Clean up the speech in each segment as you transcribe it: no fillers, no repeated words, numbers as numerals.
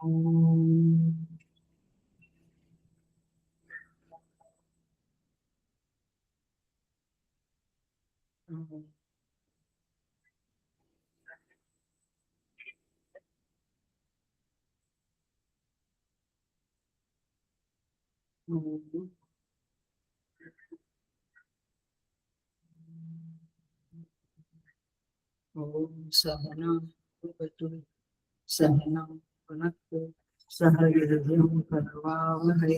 ओम ओम ओम सहना भवतु सहना भुनक्तु सह वीर्यं करवावहै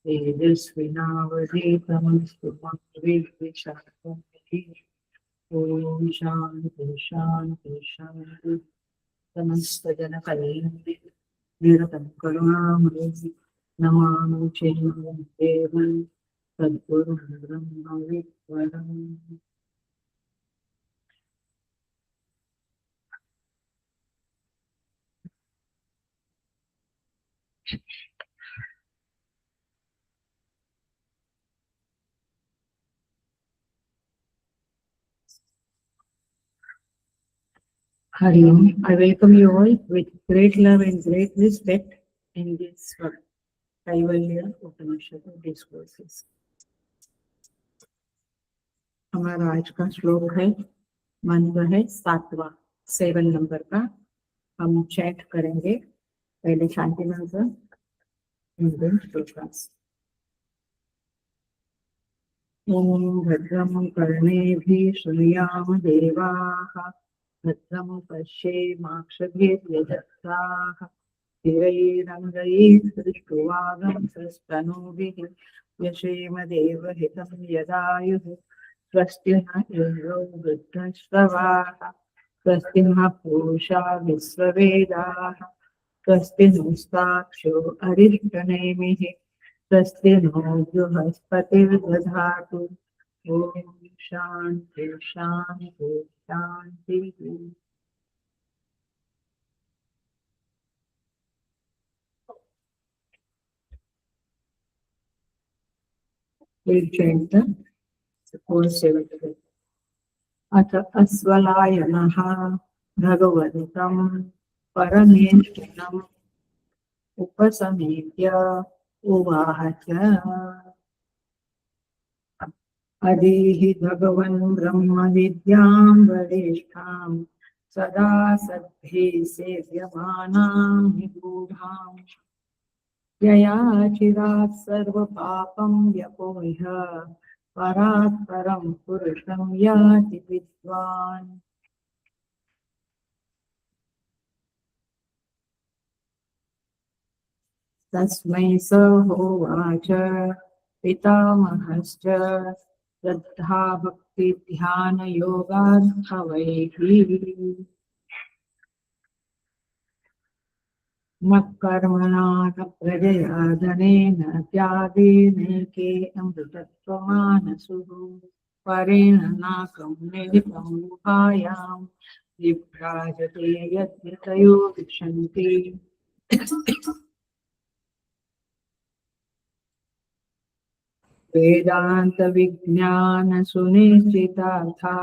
तेजस्विनावधीतमस्तु मा विद्विषावहै। ओम शांति शांति शांति। समस्त जन कल्याण निरतं करुणामय नमामि चैनं देवं सद्गुरुं ब्रह्म विद्वरम्। Hari Om. I welcome you all with great love and great respect in this Kaivalya Upanishad discourses. हमारा आज का श्लोक है, मंत्र है 7वां, 7 नंबर का। हम चैट करेंगे पहले शांति मंत्र श्लोकास। ओम भद्रं कर्णेभिः शृणुयाम देवाः भद्रं पश्येमाक्षभिर्यजत्राः स्थिरैरङ्गैस्तुष्टुवागंसस्तनूभिः यशेम देवहितं यदायुः स्वस्ति न इन्द्रो वृद्धश्रवाः स्वस्ति नः पूषा विश्ववेदाः स्वस्ति नस्ताक्षो अरिष्टनेमिः स्वस्ति नो बृहस्पतिर्दधातु। ओम शांति शांति शांति। अथ अस्वलायनः भगवन्तं परमेष्ठिनम् उपसमेत्य उवाच अदीहि भगवन् ब्रह्म विद्यां वरिष्ठां सदा सद्भिः सेव्यमानां निगूढाम् यया चिरात् सर्वपापं व्यपोह्य परात् परं पुरुषं याति विद्वान्। तस्मै स होवाच पितामहश्च श्रद्धा भक्ति ध्यान योगार्थवैः न कर्मणा न प्रजया धनेन त्यागेनैके अमृतत्वमानसुः परेण नाकं निहितं गुहायां विभ्राजते यद्यतयो विशन्ति। वेदांत विज्ञान सुनिश्चितार्था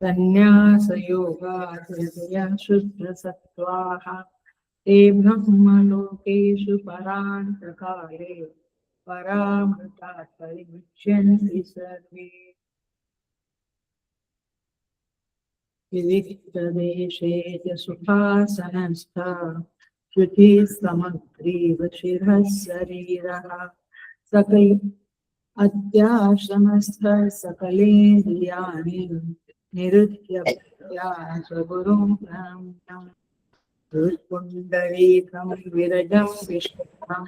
संन्यासयोगाद्यतया शुद्ध सत्त्वाः ते ब्रह्मलोकेषु परान्तकाले परामृतात् परिमुच्यन्ति सर्वे। विविक्तदेशे च सुखासनस्थः शुचिः समग्रीव शिरः शरीरः सकल अत्याश्रमस्थ सकलेन्द्रियाणि निरुध्य भक्त्या स्वगुरुं प्रणम्य हृत्पुण्डरीकं विरजं विष्णुं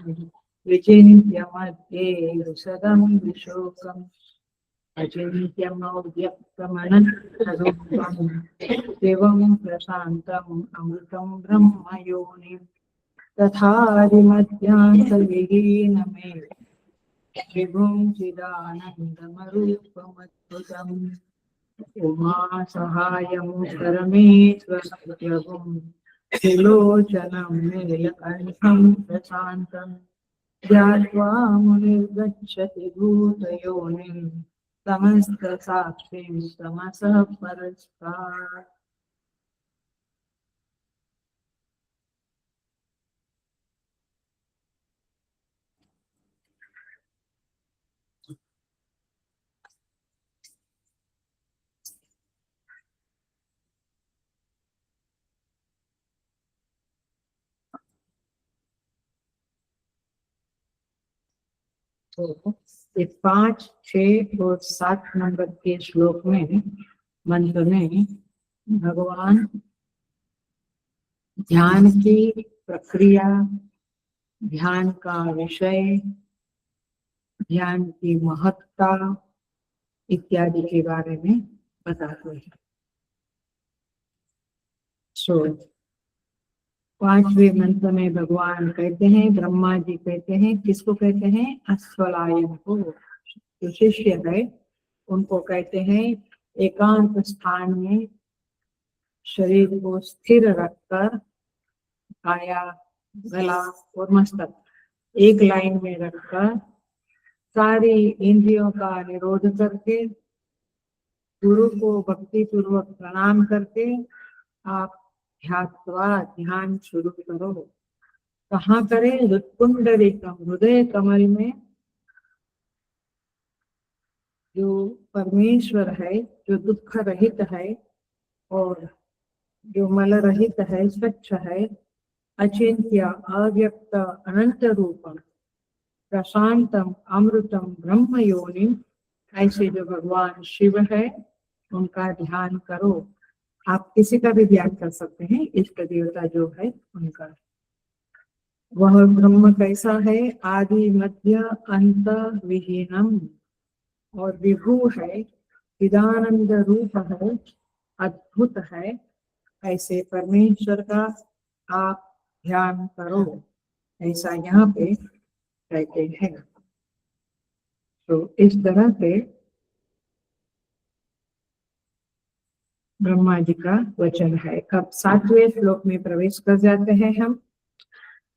विचिन्त्य मध्ये विशदं विशोकम् अचिन्त्यमव्यक्तमनन्तरूपं शिवं प्रशान्तम् अमृतं ब्रह्मयोनिम् तथादिमध्यान्तविहीनमेव विभुं चिदानन्दमरूपमद्भुतम् उमासहायं परमेश्वरं त्रिलोचनं नीलकण्ठं प्रशान्तम् ध्यात्वा मुनिर्गच्छति भूतयोनिं समस्तसाक्षीं तमसः परस्तात्। तो ये 5, 6 और 7 नंबर के श्लोक में मंत्र में भगवान ध्यान की प्रक्रिया, ध्यान का विषय, ध्यान की महत्ता इत्यादि के बारे में बताते हैं। सो 5वें मंत्र में भगवान कहते हैं, ब्रह्मा जी कहते हैं, किसको कहते हैं? अश्वलायन को, जो शिष्य है उनको कहते हैं एकांत स्थान में शरीर को स्थिर रखकर काया, गला और मस्तक एक लाइन में रखकर सारी इंद्रियों का निरोध करके गुरु को भक्ति पूर्वक प्रणाम करके आप ध्यान शुरू करो। कहाँ करें? हृत्पुंडरीकम, हृदय कमल में जो परमेश्वर है, जो दुख रहित है और जो मल रहित है, स्वच्छ है, अचिंत्य अव्यक्त अनंत रूपम प्रशांतम अमृतम ब्रह्म योनिम, ऐसे जो भगवान शिव है उनका ध्यान करो। आप किसी का भी ध्यान कर सकते हैं, इष्ट देवता जो है उनका। वह ब्रह्म कैसा है? आदि मध्य अंत विहीनम, और विभू है, चिदानंद रूप है, अद्भुत है, ऐसे परमेश्वर का आप ध्यान करो, ऐसा यहाँ पे कहते हैं। तो इस तरह से ब्रह्मा जी का वचन है। अब 7वें श्लोक में प्रवेश कर जाते हैं हम।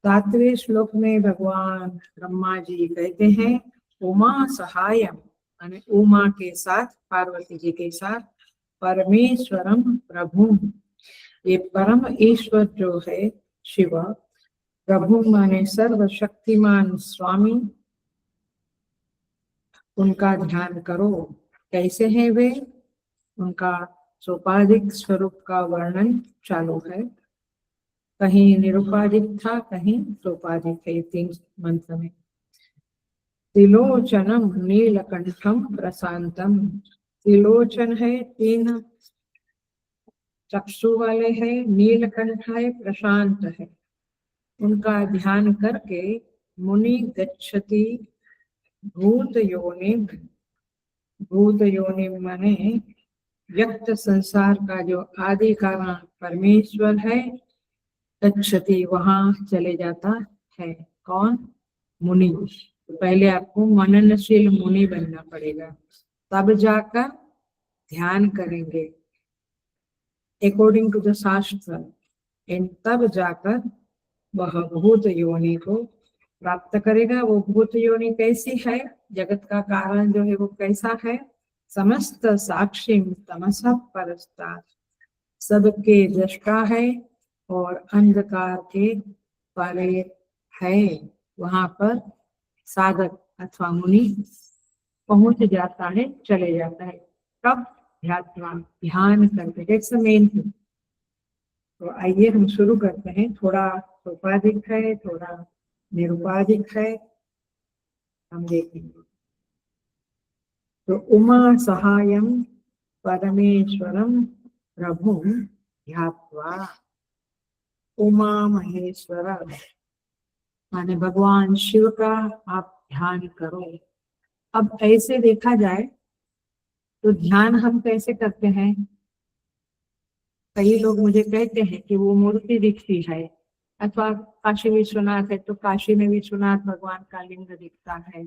7वें श्लोक में भगवान ब्रह्मा जी कहते हैं उमा सहायम, यानी उमा के साथ, पार्वती जी के साथ, परमेश्वरम प्रभु, ये परम ईश्वर जो है शिव, प्रभु माने सर्वशक्तिमान स्वामी, उनका ध्यान करो। कैसे हैं वे? उनका सोपाधिक स्वरूप का वर्णन चालू है, कहीं निरुपाधिक था, कहीं सोपाधिक है। 3 मंत्र में त्रिलोचनम नीलकंठम प्रशांतम, त्रिलोचन है, 3 चक्षु वाले हैं, नीलकंठ है, प्रशांत है। उनका ध्यान करके मुनि गच्छति भूत योनि, भूत योनि माने व्यक्त संसार का जो आदि कारण परमेश्वर है, गच्छति वहां चले जाता है। कौन? मुनि। तो पहले आपको मननशील मुनि बनना पड़ेगा, तब जाकर ध्यान करेंगे अकॉर्डिंग टू द शास्त्र, तब जाकर वह भूत योनि को प्राप्त करेगा। वो भूत योनि कैसी है? जगत का कारण जो है वो कैसा है? समस्त साक्षी तमसा परस्तात्, सबके दृष्टा है और अंधकार के परे है। वहां पर साधक अथवा मुनि पहुंच जाता है, चले जाता है। कब? ध्यान करके। That's the main thing. तो आइए हम शुरू करते हैं। थोड़ा सोपाधिक है, थोड़ा निरुपाधिक है, हम देखेंगे। तो उमा सहायम परमेश्वरम प्रभु ध्यात्वा, उमा महेश्वर माने भगवान शिव का आप ध्यान करो। अब ऐसे देखा जाए तो ध्यान हम कैसे करते हैं? कई लोग मुझे कहते हैं कि वो मूर्ति दिखती है, अथवा काशी विश्वनाथ है तो काशी में विश्वनाथ भगवान का लिंग दिखता है,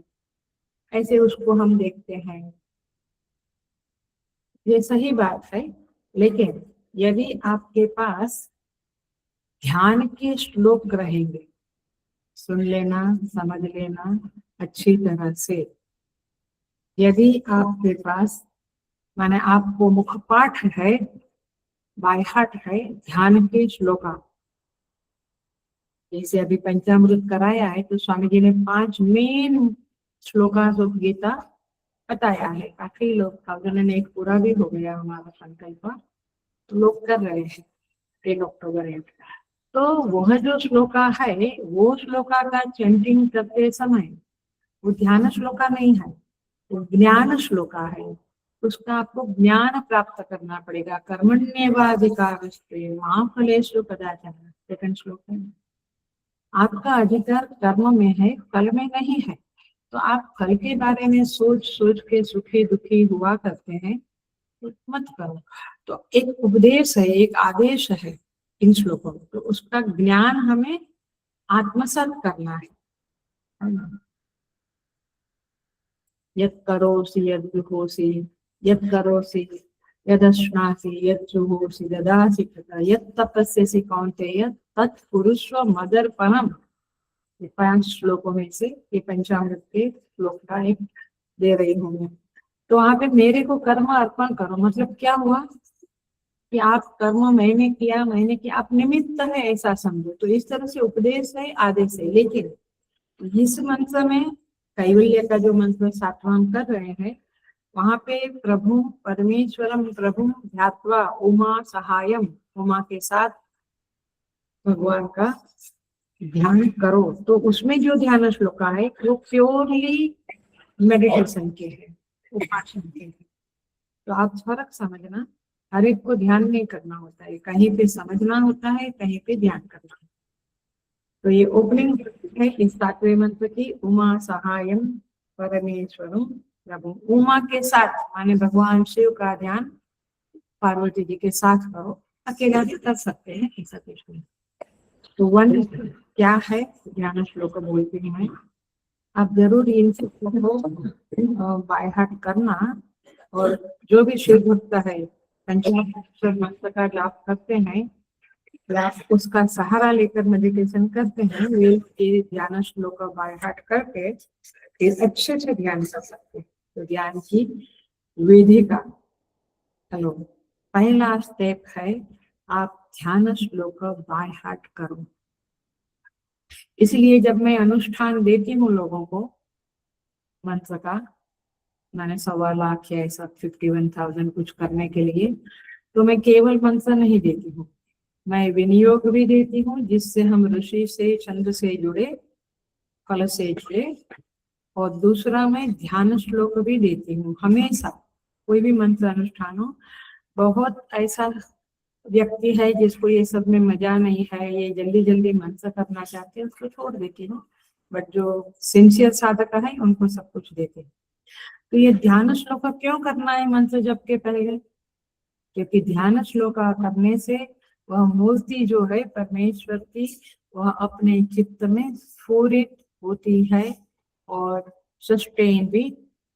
ऐसे उसको हम देखते हैं। ये सही बात है, लेकिन यदि आपके पास ध्यान के श्लोक रहेंगे, सुन लेना, समझ लेना अच्छी तरह से। यदि आपके पास माने आपको मुखपाठ है, बाय हार्ट है ध्यान के श्लोका, जैसे अभी पंचामृत कराया है तो स्वामी जी ने 5 मेन श्लोका ऑफ गीता बताया है। काफी लोग था, उन्होंने एक पूरा भी हो गया हमारा संकल्प, तो लोग कर रहे हैं 3 अक्टूबर 8 का। तो वह जो श्लोका है, वो श्लोका का चैंटिंग करते समय वो ध्यान श्लोका नहीं है, वो ज्ञान श्लोका है। उसका आपको ज्ञान प्राप्त करना पड़ेगा। कर्मण्येवाधिकारस्ते मा फलेषु कदाचन, सेकंड श्लोक है। आपका अधिकार कर्म में है, फल में नहीं है। तो आप फल के बारे में सोच सोच के सुखी दुखी हुआ करते हैं, तो मत करो। तो एक उपदेश है, एक आदेश है इन श्लोकों में, तो उसका ज्ञान हमें आत्मसात करना है। यत् करोसि यद् जुहोसि यत् करोसि यदश्नासि यत् जुहोसि ददासि तथा यत् तपस्यसि कौन्तेय तत् कुरुष्व मदर्पणम्। ये 5 श्लोकों में से ये पंचामृत के श्लोक का एक दे रही हूँ मैं। तो वहां पे मेरे को कर्म अर्पण करो, मतलब क्या हुआ कि आप कर्म मैंने किया, आप निमित्त है ऐसा समझो। तो इस तरह से उपदेश है, आदेश है। लेकिन इस मंत्र में कैवल्य का जो मंत्र 7वां हम कर रहे हैं, वहां पे प्रभु परमेश्वरम प्रभु ध्यात्वा उमा सहायम, उमा के साथ भगवान का ध्यान करो। तो उसमें जो ध्यान श्लोक है वो प्योरली मेडिटेशन के है, उपासना के है। तो आप फर्क समझना, हर एक को ध्यान नहीं करना होता है, कहीं पे समझना होता है, कहीं पे ध्यान करना है। तो ये ओपनिंग है इस 7वें मंत्र की, उमा सहायम परमेश्वरम प्रभु। उमा के साथ माने भगवान शिव का ध्यान पार्वती जी के साथ करो, अकेला भी कर सकते हैं, ऐसा कुछ नहीं। तो 1 क्या है ध्यान श्लोक बोलती हूँ मैं, आप जरूर इन को बाय हार्ट करना। और जो भी शिव भक्त है पंचाक्षर मंत्र का जाप करते हैं या उसका सहारा लेकर मेडिटेशन करते हैं, वे ध्यान श्लोक बाय हार्ट करके अच्छे से ध्यान कर सकते हैं। तो ध्यान की विधि का चलो पहला स्टेप है, आप ध्यान श्लोक बाय हार्ट करो। इसलिए जब मैं अनुष्ठान देती हूँ लोगों को मंत्र का, मैंने 1.25 लाख या ऐसा 51,000 कुछ करने के लिए, तो मैं केवल मंत्र नहीं देती हूँ, मैं विनियोग भी देती हूँ, जिससे हम ऋषि से छंद से जुड़े, फल से जुड़े। और दूसरा मैं ध्यान श्लोक भी देती हूँ हमेशा, कोई भी मंत्र अनुष्ठान हो। बहुत ऐसा व्यक्ति है जिसको ये सब में मजा नहीं है, ये जल्दी जल्दी मंत्र करना चाहते हैं, उसको छोड़ देती हूँ। बट जो सिंसियर साधक है उनको सब कुछ देते हैं। तो ये ध्यान श्लोक क्यों करना है मंत्र जप के पहले? क्योंकि ध्यान श्लोक करने से वह मूर्ति जो है परमेश्वर की, वह अपने चित्त में स्फुरित होती है और सस्टेन भी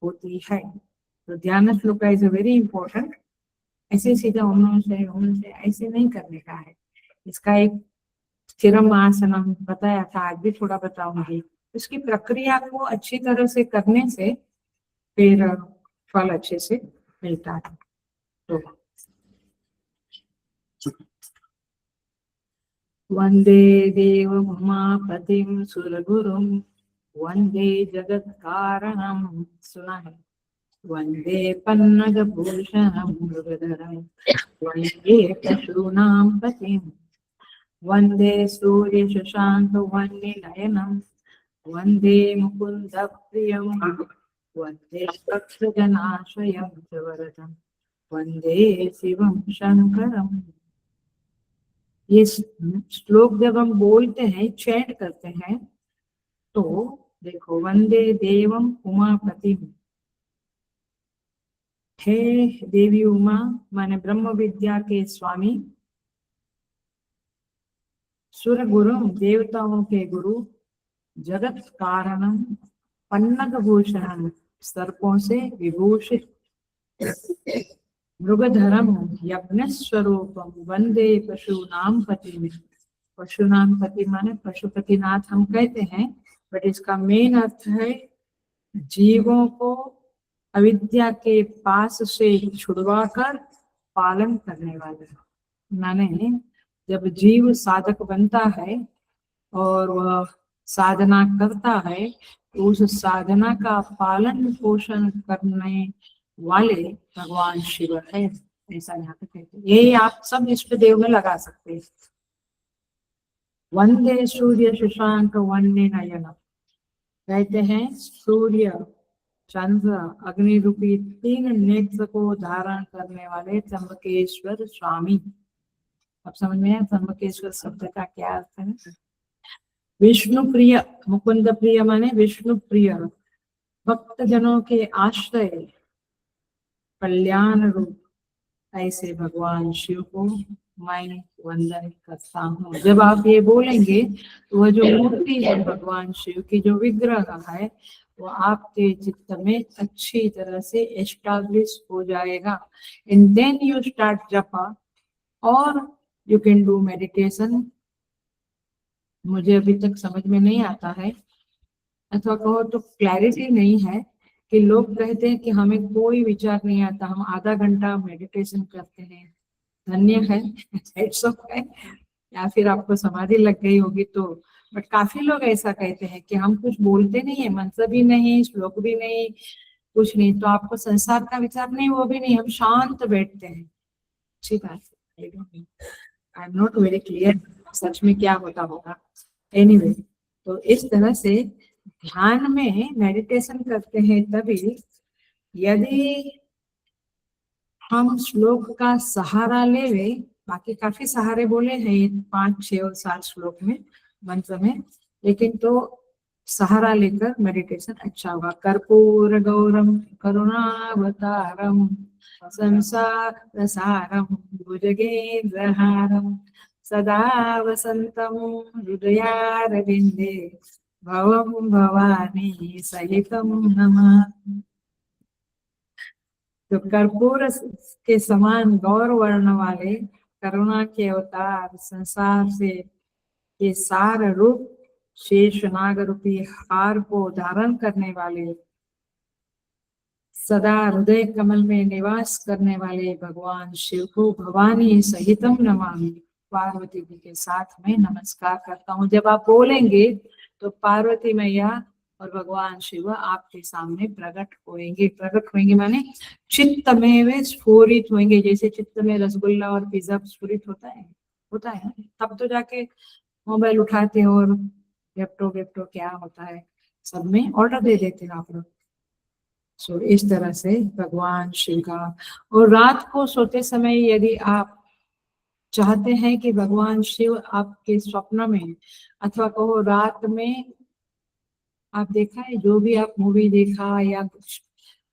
होती है। तो ध्यान श्लोक इज वेरी इंपॉर्टेंट। ऐसे सीधा ओम से ऐसे नहीं करने का है। इसका एक स्थिरम आसनम बताया था, आज भी थोड़ा बताऊंगी। इसकी प्रक्रिया को अच्छी तरह से करने से फिर फल अच्छे से मिलता है। तो वंदे देव उमापतिं सुरगुरुं वंदे जगत कारणम, सुना है। वंदे पन्नगभूषणं मृगधरं वंदे पशूनां पतिं वंदे सूर्य शशांक वह्निनयनं वंदे मुकुंद प्रियं वंदे तक्षजनाश्रयं च वरदं वंदे शिवं शंकरम्। ये श्लोक जब हम बोलते हैं, चैंट करते हैं, तो देखो वंदे देवम उमापति, हे देवी उमा माने ब्रह्म विद्या के स्वामी, सुर गुरु देवताओं के गुरु, जगत कारणम पन्नग भूषण सर्पों से विभूषित, मृगधरम यज्ञ स्वरूपम वंदे पशुनाम पति। पशुनाम पति माने पशुपतिनाथ हम कहते हैं, बट इसका मेन अर्थ है जीवों को अविद्या के पास से छुड़वाकर पालन करने वाले। माने जब जीव साधक बनता है और वह साधना करता है, तो उस साधना का पालन पोषण करने वाले भगवान शिव है, ऐसा यहाँ पे कहते हैं। ये आप सब इष्ट देव में लगा सकते हैं। वंदे सूर्य शशांक वन्य नयन, कहते हैं सूर्य, चंद्र, अग्नि रूपी 3 नेत्र को धारण करने वाले त्र्यंबकेश्वर स्वामी। अब समझ में आया त्र्यंबकेश्वर शब्द का क्या अर्थ है? विष्णु प्रिय, मुकुंद प्रिय माने विष्णु प्रिय, भक्त जनों के आश्रय, कल्याण रूप, ऐसे भगवान शिव को मैं वंदन करता हूँ। जब आप ये बोलेंगे तो वह जो मूर्ति है भगवान शिव की, जो विग्रह है, वो आपके चित्त में अच्छी तरह से एस्टैब्लिश हो जाएगा। एंड देन यू स्टार्ट जपा और यू कैन डू मेडिटेशन। मुझे अभी तक समझ में नहीं आता है, अथवा कहो तो क्लैरिटी नहीं है, कि लोग कहते हैं कि हमें कोई विचार नहीं आता, हम आधा घंटा मेडिटेशन करते हैं। धन्य है, इट्स ओके। या फिर आपको समाधि लग गई होगी तो, बट काफी लोग ऐसा कहते हैं कि हम कुछ बोलते नहीं है, मंत्र भी नहीं, श्लोक भी नहीं, कुछ नहीं, तो आपको संसार का विचार नहीं, वो भी नहीं, हम शांत बैठते हैं। अच्छी बात है, I am not very clear सच में क्या होता होगा। एनीवे, तो इस तरह से ध्यान में मेडिटेशन करते हैं तभी, यदि हम श्लोक का सहारा ले, बाकी काफी सहारे बोले हैं 5, 6 और 7 श्लोक में, मंत्र में, लेकिन तो सहारा लेकर मेडिटेशन अच्छा होगा। कर्पूर गौरम करुणावतारम संसार सारम भुजगेन्द्रहारम सदा वसंतम हृदयारविंदे भवम भवानी सहितम नमः। तो कर्पूर के समान गौर वर्ण वाले, करुणा के अवतार, संसार से ये सार रूप, शेष नाग रूपी हार को धारण करने वाले, सदा हृदय कमल में निवास करने वाले भगवान शिव को भवानी सहितम नमामि, पार्वती जी के साथ में नमस्कार करता हूँ। जब आप बोलेंगे तो पार्वती मैया और भगवान शिव आपके सामने प्रकट होंगे। प्रकट होंगे माने चित्त में वे स्फुरित होंगे, जैसे चित्त में रसगुल्ला और पिज्जा स्फुरित होता है, तब तो जाके मोबाइल उठाते हो और लैपटॉप क्या होता है, सब में ऑर्डर दे देते हैं आप लोग। सो इस तरह से भगवान शिव का। और रात को सोते समय यदि आप चाहते हैं कि भगवान शिव आपके स्वप्न में, अथवा कहो रात में, आप देखा है जो भी आप मूवी देखा या कुछ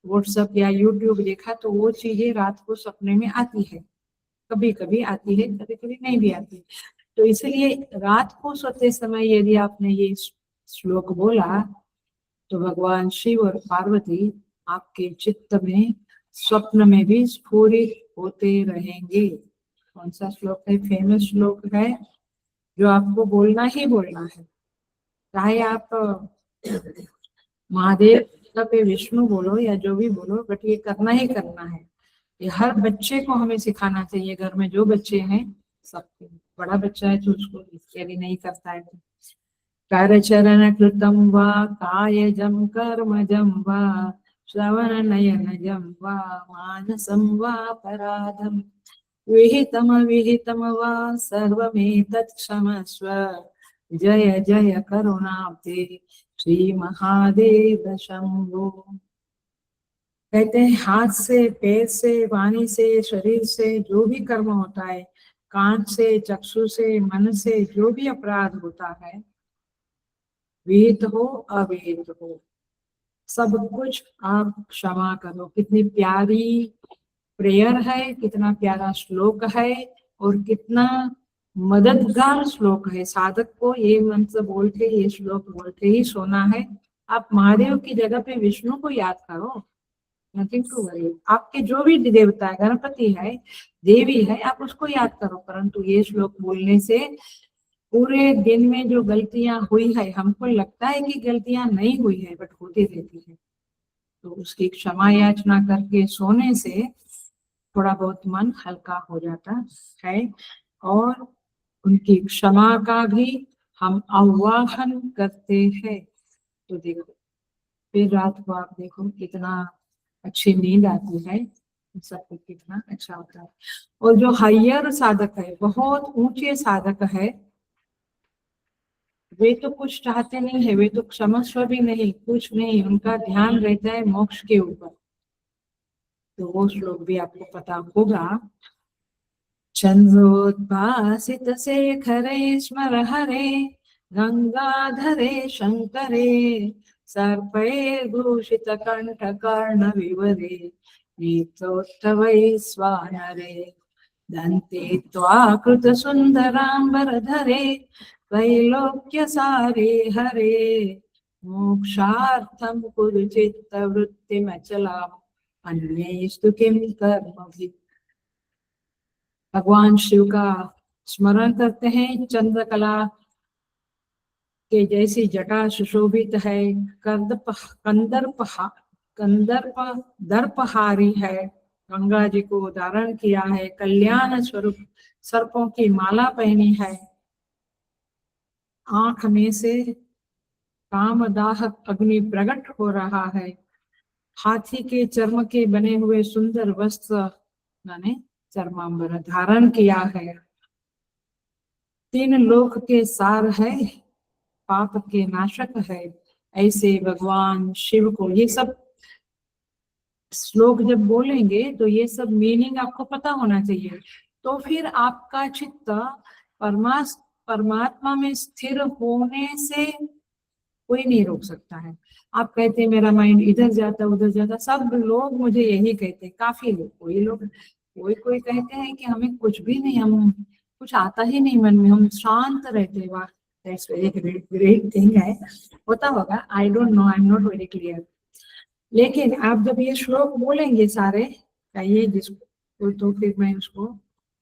व्हाट्सएप या यूट्यूब देखा, तो वो चीजें रात को सपने में आती है, कभी कभी आती है, कभी कभी नहीं भी आती। तो इसलिए रात को सोते समय यदि आपने ये श्लोक बोला तो भगवान शिव और पार्वती आपके चित्त में स्वप्न में भी स्फुरित होते रहेंगे। कौन सा श्लोक है? फेमस श्लोक है जो आपको बोलना ही बोलना है, चाहे आप महादेव पे विष्णु बोलो या जो भी बोलो, बट ये करना ही करना है। ये हर बच्चे को हमें सिखाना चाहिए, घर में जो बच्चे हैं सबको। बड़ा बच्चा है तो उसको यदि नहीं करता है तो, करचरण कृतं वा कायजं कर्मजं वा श्रवणनयनजं वा मानसं वा पराधं विहितमविहितं वा सर्वमेतत् क्षमस्व। जय जय करुणाब्धे श्री महादेव शंभो। कहते हैं हाथ से, पैर से, वाणी से, शरीर से जो भी कर्म होता है, कान से, चक्षु से, मन से जो भी अपराध होता है, विहित हो अविहित हो, सब कुछ आप क्षमा करो। कितनी प्यारी प्रेयर है, कितना प्यारा श्लोक है, और कितना मददगार श्लोक है। साधक को ये मंत्र बोल के, ये श्लोक बोल के ही सोना है। आप महादेव की जगह पे विष्णु को याद करो, नथिंग टू वरी। आपके जो भी देवता है, गणपति है, देवी है, आप उसको याद करो, परंतु ये श्लोक बोलने से पूरे दिन में जो गलतियां हुई है, हमको लगता है कि गलतियां नहीं हुई है, बट होती रहती है, तो उसकी क्षमा याचना करके सोने से थोड़ा बहुत मन हल्का हो जाता है। और उनकी क्षमा का भी हम आह्वान करते हैं। तो देखो फिर रात को आप देखो कितना अच्छी नींद आती है, सब कुछ कितना अच्छा होता है। और जो हायर साधक है, बहुत ऊंचे साधक है, वे तो कुछ चाहते नहीं है, वे तो क्षमस्व भी नहीं, कुछ नहीं, उनका ध्यान रहता है मोक्ष के ऊपर। तो वो श्लोक भी आपको पता होगा। चंद्रोद्भासित शेखरे स्मर हरे गंगाधरे शंकरे सर्पैर्भूषित कंठ कर्ण विवरे नीतोत्तवै स्वानरे दन्ते त्वाकृत सुन्दराम्बरधरे त्रैलोक्यसारे हरे मोक्षार्थं कुरु चित्तवृत्तिमचलाम् अन्यैस्तु किं कर्मभिः। भगवान शिव का स्मरण करते हैं, चंद्रकला के जैसी जटा सुशोभित है, कंदर्प दर्पहारी है, गंगा जी को धारण किया है, कल्याण स्वरूप सर्पों की माला पहनी है, आंख में से कामदाह अग्नि प्रकट हो रहा है, हाथी के चर्म के बने हुए सुंदर वस्त्र माने चर्मांबर धारण किया है, तीन लोक के सार है, पाप के नाशक है। ऐसे भगवान शिव को ये सब श्लोक जब बोलेंगे तो ये सब मीनिंग आपको पता होना चाहिए, तो फिर आपका चित्त परमात्मा में स्थिर होने से कोई नहीं रोक सकता है। आप कहते हैं मेरा माइंड इधर जाता उधर जाता, सब लोग मुझे यही कहते हैं, काफी लोग, कोई कहते हैं कि हमें कुछ भी नहीं, हम कुछ आता ही नहीं मन में, हम शांत रहते। वाह, दैट्स वेरी ग्रेट थिंग है, होता होगा, I don't know, I am not very clear. लेकिन आप जब ये श्लोक बोलेंगे सारे चाहिए जिसको, तो फिर मैं उसको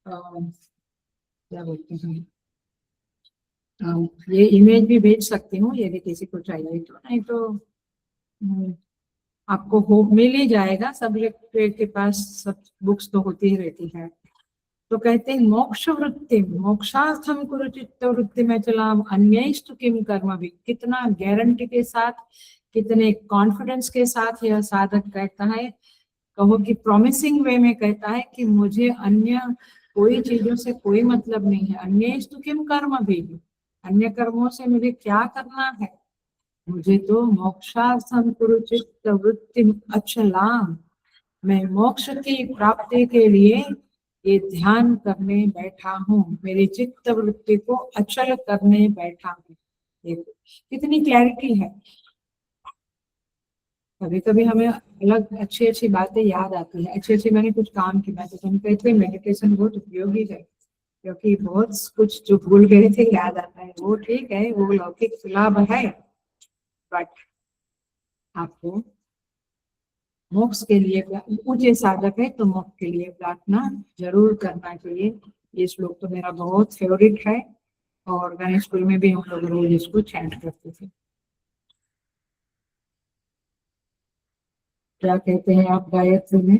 क्या बोलते हैं, ये इमेज भी भेज सकती हूँ यदि किसी को चाहिए तो, नहीं तो आपको हो मिल ही जाएगा, सब के पास सब बुक्स तो होती ही रहती है। तो कहते हैं मोक्ष वृत्ति, मोक्षार्थम कुरु चित्त वृत्ति में चलाम अन्यस्तु किम कर्म भी। कितना गारंटी के साथ, कितने कॉन्फिडेंस के साथ यह साधक कहता है, कहो कि प्रॉमिसिंग वे में कहता है कि मुझे अन्य कोई चीजों से कोई मतलब नहीं है, अन्यस्तु किम कर्म भी, अन्य कर्मों से मुझे क्या करना है, मुझे तो मोक्षार्थम कुरु चित्त वृत्ति अचलाम, मैं मोक्ष की प्राप्ति के लिए ये ध्यान करने बैठा हूँ, मेरी चित्त वृत्ति को अचल करने बैठा हूँ। देखो कितनी क्लैरिटी है। कभी कभी हमें अलग अच्छी अच्छी बातें याद आती है, अच्छी अच्छी मैंने कुछ काम की बातें, हम कहते हैं मेडिटेशन बहुत उपयोगी है, क्योंकि बहुत कुछ जो भूल गए थे याद आता है। वो ठीक है, वो लौकिक लाभ है, बट आपको मोक्ष के लिए, ऊंचे साधक है तो मोक्ष के लिए प्रार्थना जरूर करना चाहिए। ये श्लोक तो मेरा बहुत फेवरेट है, और गणेश स्कूल में भी हम लोग रोज इसको चैंट करते थे। क्या कहते हैं आप गायत्री में?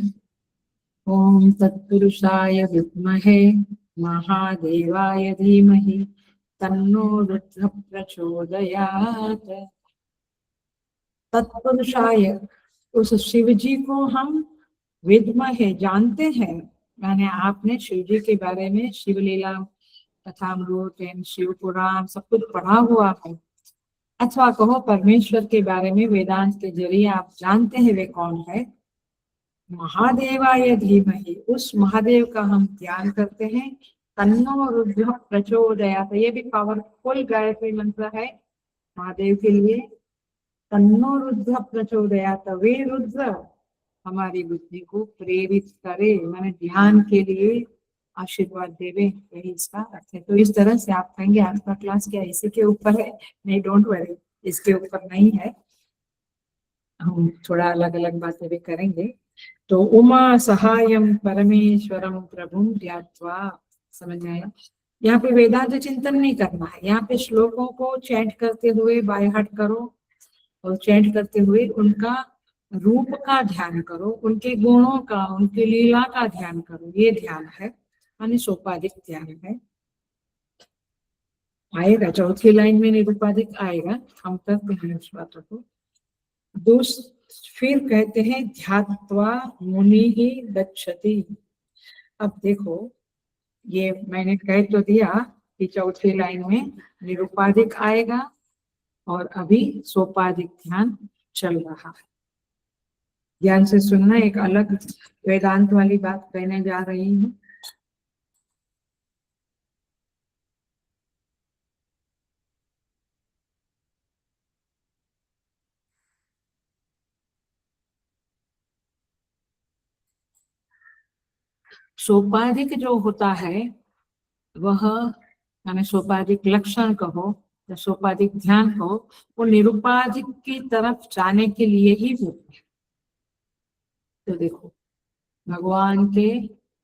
ओम तत्पुरुषाय विद्महे महादेवाय धीमहि तन्नो रुद्र प्रचोदयात्। तत्पुरुषाय, उस शिव जी को हम विद्महे जानते हैं, यानी आपने शिव जी के बारे में शिवलीला कथामृत एंड शिव पुराण सब कुछ पढ़ा हुआ है, अथवा कहो परमेश्वर के बारे में वेदांत के जरिए आप जानते हैं वे कौन है। महादेवाय धीमहि, उस महादेव का हम ध्यान करते हैं। तन्नो रुद्र प्रचोदयात्, ये भी पावरफुल गायत्री मंत्र है महादेव के लिए। तन्नो रुद्र प्रचोदयात्, वे रुद्र हमारी बुद्धि को प्रेरित करे, मैंने ध्यान के लिए आशीर्वाद देवे, यही इसका अर्थ है। तो इस तरह से आप कहेंगे आपका क्लास क्या इसी के ऊपर है? नहीं, डोंट वरी, इसके ऊपर नहीं है, हम थोड़ा अलग अलग बातें भी करेंगे। तो उमा सहायम परमेश्वरम प्रभुम ध्यात्वा, समझ आया? यहाँ पे वेदांत चिंतन नहीं करना है, यहाँ पे श्लोकों को चैंट करते हुए बाय हार्ट करो, और चैंट करते हुए उनका रूप का ध्यान करो, उनके गुणों का, उनकी लीला का ध्यान करो, ये ध्यान है, यानी सोपाधिक ध्यान है। आएगा चौथी लाइन में निरूपाधिक आएगा, हम करते हैं उस बातों को। फिर कहते हैं ध्यात्वा मुनि ही गच्छति। अब देखो, ये मैंने कह तो दिया कि चौथी लाइन में निरुपाधिक आएगा और अभी सोपाधिक ध्यान चल रहा है। ध्यान से सुनना, एक अलग वेदांत वाली बात कहने जा रही हूँ। सोपाधिक जो होता है वह, माने सोपाधिक लक्षण कहो या सोपाधिक ध्यान हो, वो निरुपाधिक की तरफ जाने के लिए ही होता है। तो देखो, भगवान के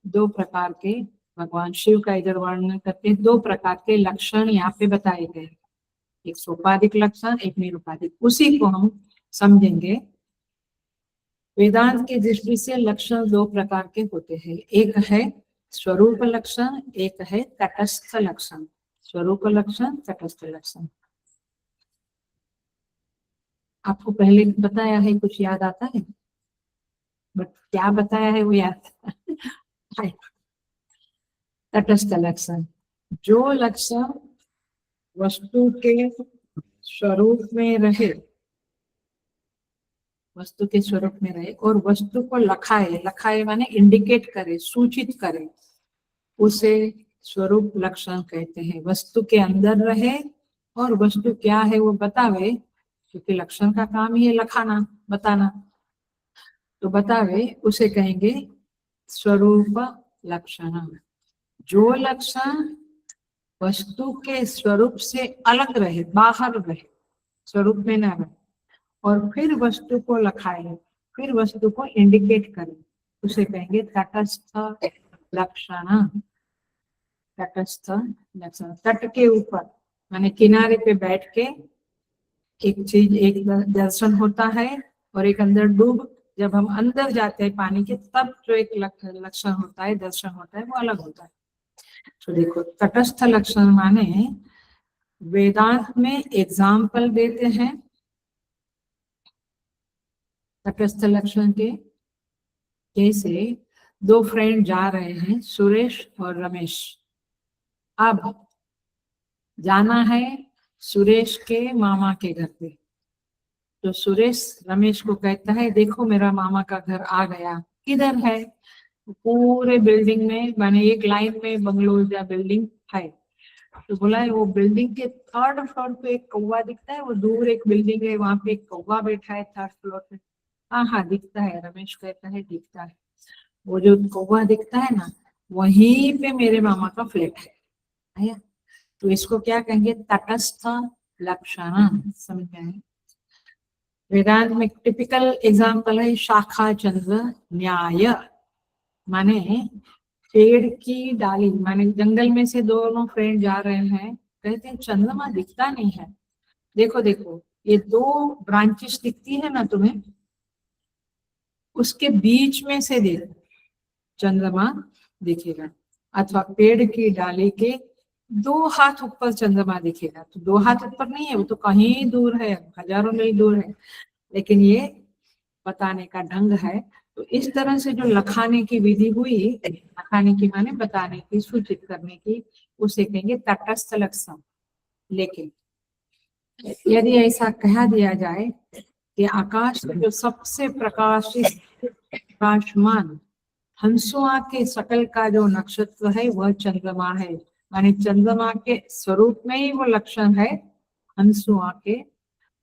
दो प्रकार के, भगवान शिव का इधर वर्णन करके दो प्रकार के लक्षण यहाँ पे बताए गए, एक सोपाधिक लक्षण, एक निरुपाधिक। उसी को हम समझेंगे। वेदांत की दृष्टि से लक्षण दो प्रकार के होते हैं, एक है स्वरूप लक्षण, एक है तटस्थ लक्षण। स्वरूप लक्षण, तटस्थ लक्षण। आपको पहले बताया है, कुछ याद आता है? बट क्या बताया है वो याद है? तटस्थ लक्षण, जो लक्षण वस्तु के स्वरूप में रहे, वस्तु के स्वरूप में रहे और वस्तु को लखाए, लखाए माने इंडिकेट करे, सूचित करे, उसे स्वरूप लक्षण कहते हैं। वस्तु के अंदर रहे और वस्तु क्या है वो बतावे, क्योंकि लक्षण का काम ही है लखाना, बताना, तो बतावे, उसे कहेंगे स्वरूप लक्षण। जो लक्षण वस्तु के स्वरूप से अलग रहे, बाहर रहे, स्वरूप में न रहे, और फिर वस्तु को लखाए, फिर वस्तु को इंडिकेट करे, उसे कहेंगे तटस्थ लक्षण। तटस्थ लक्षण, तट के ऊपर माने किनारे पे बैठ के एक चीज, एक दर्शन होता है, और एक अंदर डूब, जब हम अंदर जाते हैं पानी के, तब जो एक लक्षण होता है, दर्शन होता है, वो अलग होता है। तो देखो, तटस्थ लक्षण माने वेदांत में एग्जाम्पल देते हैं तटस्थ लक्षण के। जैसे दो फ्रेंड जा रहे हैं, सुरेश और रमेश। अब जाना है सुरेश के मामा के घर पे, तो सुरेश रमेश को कहता है, देखो मेरा मामा का घर आ गया। किधर है? पूरे बिल्डिंग में, माने एक लाइन में बंगलोज या बिल्डिंग है। तो बोला है वो बिल्डिंग के थर्ड फ्लोर पे एक कौवा दिखता है, वो दूर एक बिल्डिंग है, वहां पे एक कौवा बैठा है थर्ड फ्लोर पे। हाँ हाँ दिखता है, रमेश कहता है दिखता है। वो जो कौवा दिखता है ना, वहीं पे मेरे मामा का फ्लैट है। तो इसको क्या कहेंगे? तटस्थ लक्षण। समझ में आए? वेदांत में टिपिकल एग्जाम्पल है शाखा चंद्र न्याय, माने पेड़ की डाली, माने जंगल में से दोनों फ्रेंड जा रहे हैं, कहते हैं चंद्रमा दिखता नहीं है, देखो देखो ये दो ब्रांचेस दिखती है ना तुम्हें, उसके बीच में से देखो चंद्रमा दिखेगा। अथवा पेड़ की डाली के 2 हाथ ऊपर चंद्रमा दिखेगा। तो 2 हाथ ऊपर नहीं है, वो तो कहीं दूर है, हजारों मील दूर है, लेकिन ये बताने का ढंग है। तो इस तरह से जो लखाने की विधि हुई, लखाने की माने बताने की, सूचित करने की, उसे कहेंगे तटस्थ लक्षण। लेकिन यदि ऐसा कहा दिया जाए कि आकाश में जो सबसे प्रकाशमान हंसुआ के शकल का जो नक्षत्र है वह चंद्रमा है, माने चंद्रमा के स्वरूप में ही वो लक्षण है हंसुआ के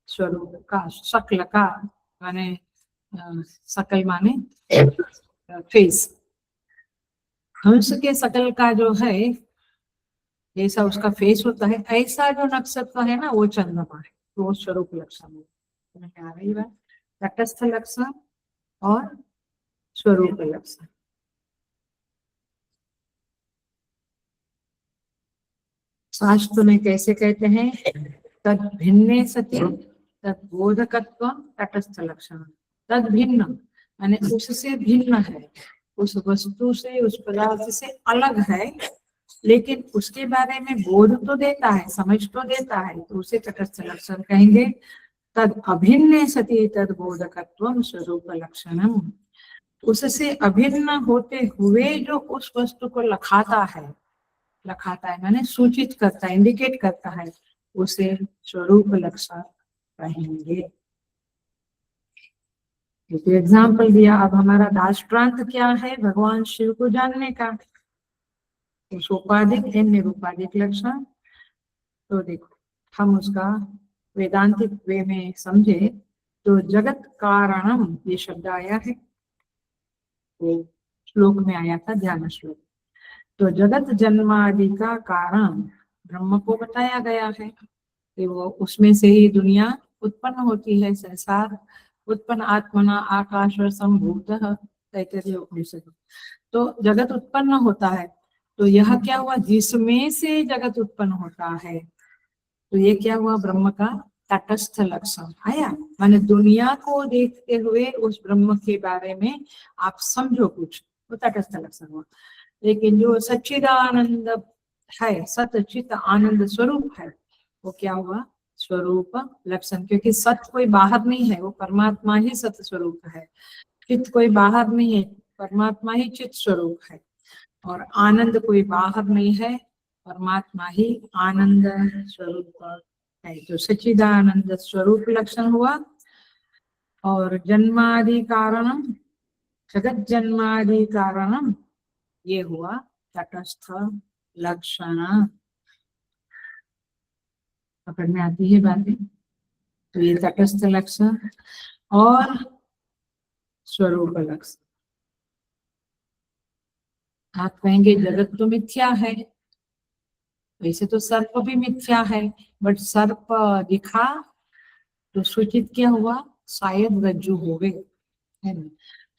स्वरूप का, शक्ल का, माने शकल माने फेस। हंस के शकल का जो है, जैसा उसका फेस होता है, ऐसा जो नक्षत्र है ना, वो चंद्रमा है। तो वो स्वरूप लक्षण है। आ रही बात? तटस्थ लक्षण और स्वरूप लक्षण। शास्त्र में कैसे कहते हैं? तद भिन्ने सति तद बोधकत्व तटस्थ लक्षण। तद भिन्न माने उससे भिन्न है, उस वस्तु से, उस पदार्थ से अलग है, लेकिन उसके बारे में बोध तो देता है, समझ तो देता है, तो उसे तटस्थ लक्षण कहेंगे। तद अभिन्न सति तद बोधकत्व स्वरूप लक्षणम। उससे अभिन्न होते हुए जो उस वस्तु को लखाता है, लखाता है, माने सूचित करता है, इंडिकेट करता है, उसे स्वरूप लक्षण कहेंगे। एक एग्जाम्पल दिया। अब हमारा राष्ट्रांत क्या है? भगवान शिव को जानने का। तो सोपाधिक है निरूपाधिक लक्षण। तो देखो, हम उसका वेदांतिक वे में समझे तो जगत कारणम ये शब्द आया है, वो श्लोक में आया था, ध्यान श्लोक। तो जगत जन्मादि का कारण ब्रह्म को बताया गया है कि वो उसमें से ही दुनिया उत्पन्न होती है, संसार उत्पन्न आत्मना आकाश संभूतः तैतरीय उपनिषद। तो जगत उत्पन्न होता है, तो यह क्या हुआ? जिसमें से जगत उत्पन्न होता है, तो ये क्या हुआ? ब्रह्म का तटस्थ लक्षण आया। माने दुनिया को देखते हुए उस ब्रह्म के बारे में आप समझो कुछ, वो तटस्थ लक्षण हुआ। लेकिन जो सच्चिदानंद है, सतचित आनंद स्वरूप है, वो क्या हुआ? स्वरूप लक्षण। क्योंकि सत कोई बाहर नहीं है, वो परमात्मा ही सत स्वरूप है। चित्त कोई बाहर नहीं है, परमात्मा ही चित्त स्वरूप है। और आनंद कोई बाहर नहीं है, परमात्मा ही आनंद स्वरूप है। तो सच्चिदानंद स्वरूप लक्षण हुआ। और जन्मादि कारणम, जगत जन्मादि कारणम, ये हुआ तटस्थ लक्षण। पकड़ में आती है बातें? तो ये तटस्थ लक्षण और स्वरूप लक्षण। आप कहेंगे जगत तो मिथ्या है, वैसे तो सर्प भी मिथ्या है, बट सर्प दिखा तो सूचित क्या हुआ? शायद रज्जु हो गए, है ना?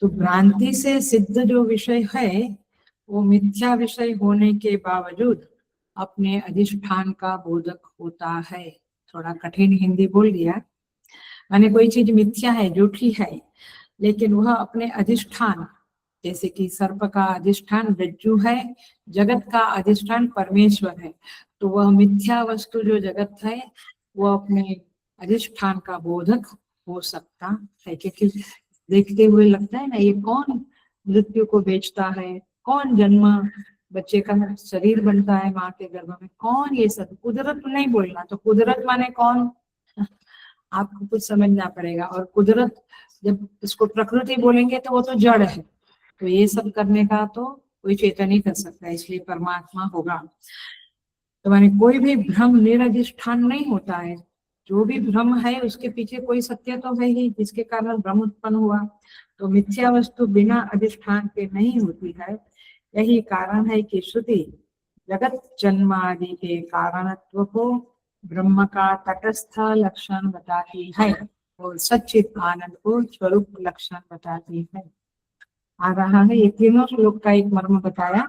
तो भ्रांति से सिद्ध जो विषय है वो मिथ्या विषय होने के बावजूद अपने अधिष्ठान का बोधक होता है। थोड़ा कठिन हिंदी बोल दिया। माने कोई चीज मिथ्या है, झूठी है, लेकिन वह अपने अधिष्ठान, जैसे कि सर्प का अधिष्ठान रज्जु है, जगत का अधिष्ठान परमेश्वर है, तो वह मिथ्या वस्तु जो जगत है वो अपने अधिष्ठान का बोधक हो सकता है। क्योंकि देखते हुए लगता है ना, ये कौन मृत्यु को बेचता है, कौन जन्म बच्चे का शरीर बनता है माँ के गर्भ में, कौन ये सब? कुदरत नहीं बोलना, तो कुदरत माने कौन? आपको कुछ समझना पड़ेगा। और कुदरत जब इसको प्रकृति बोलेंगे तो वो तो जड़ है, तो ये सब करने का तो कोई चेतन ही कर सकता है, इसलिए परमात्मा होगा। तो माने कोई भी भ्रम निरधिष्ठान नहीं होता है। जो भी भ्रम है उसके पीछे कोई सत्य तो है ही, जिसके कारण भ्रम उत्पन्न हुआ। तो मिथ्या वस्तु बिना अधिष्ठान के नहीं होती है। यही कारण है कि श्रुति जगत जन्मादि के कारणत्व को ब्रह्म का तटस्थ लक्षण बताती है और सच्चित आनंद को स्वरूप लक्षण बताती है। आ रहा है, ये तीनों श्लोक का एक मर्म बताया।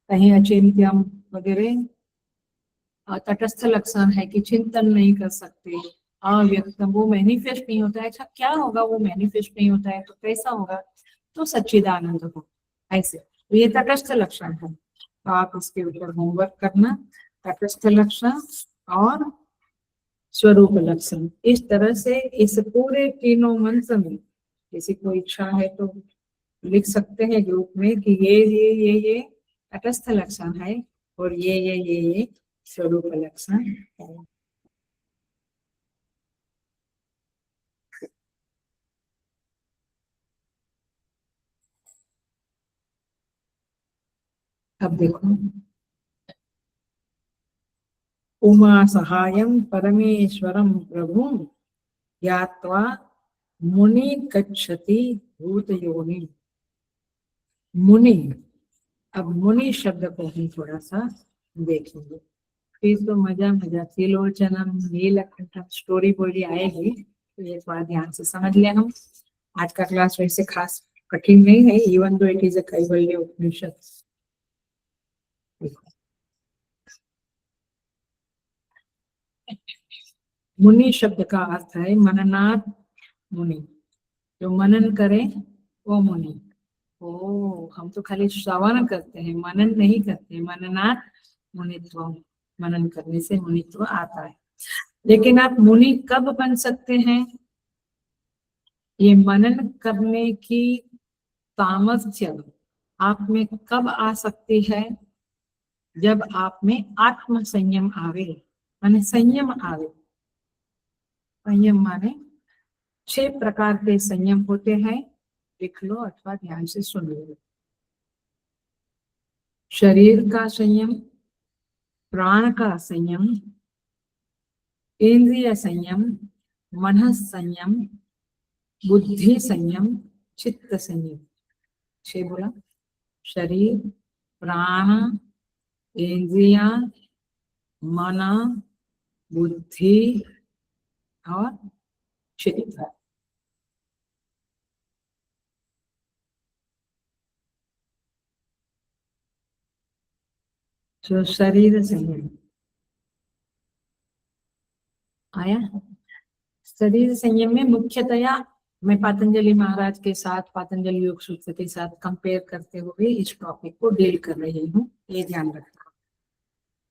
कहीं अचिंत्यम वगैरह तटस्थ लक्षण है कि चिंतन नहीं कर सकते, अव्यक्तम वो मैनिफेस्ट नहीं होता है। अच्छा क्या होगा? वो मैनिफेस्ट नहीं होता है तो कैसा होगा? तो सच्चिदानंद हो, ऐसे। तो ये तटस्थ लक्षण है, तो आप इसके ऊपर होमवर्क करना। तटस्थ लक्षण और स्वरूप लक्षण, इस तरह से इस पूरे तीनों मंत्र में किसी को इच्छा है तो लिख सकते हैं ग्रुप में कि ये तटस्थ लक्षण है और ये स्वरूप लक्षण है। अब देखो, उमा सहायम परमेश्वरम प्रभु ज्ञात्वा मुनि गच्छति भूत योनि। मुनि, अब मुनि शब्द को हम थोड़ा सा देखेंगे। फिर तो मजा मजा त्रिलोचनम नीलकंठम स्टोरी बोली आएगी, तो ये थोड़ा ध्यान से समझ ले। हम आज का क्लास वैसे खास कठिन नहीं है, even though it is a कैवल्य उपनिषद। मुनि शब्द का अर्थ है मननाथ मुनि, जो मनन करे वो मुनि। ओ, हम तो खाली श्रवण करते हैं, मनन नहीं करते। मननाथ मुनित्व, मनन करने से मुनित्व आता है। लेकिन आप मुनि कब बन सकते हैं? ये मनन करने की सामर्थ्य आप में कब आ सकती है? जब आप में आत्म संयम आवे, माने संयम आवे। संयम माने 6 प्रकार के संयम होते हैं, लिख लो अथवा ध्यान से सुन लो। शरीर का संयम, प्राण का संयम, इंद्रिय संयम, मन संयम, बुद्धि संयम, चित्त संयम। 6 बोला, शरीर, प्राण, इंद्रिया, मन, बुद्धि और चित्त। जो शरीर संयम आया, शरीर संयम में मुख्यतया मैं पतंजलि महाराज के साथ, पतंजलि योग सूत्र के साथ कंपेयर करते हुए इस टॉपिक को डील कर रही हूँ, ये ध्यान रखना।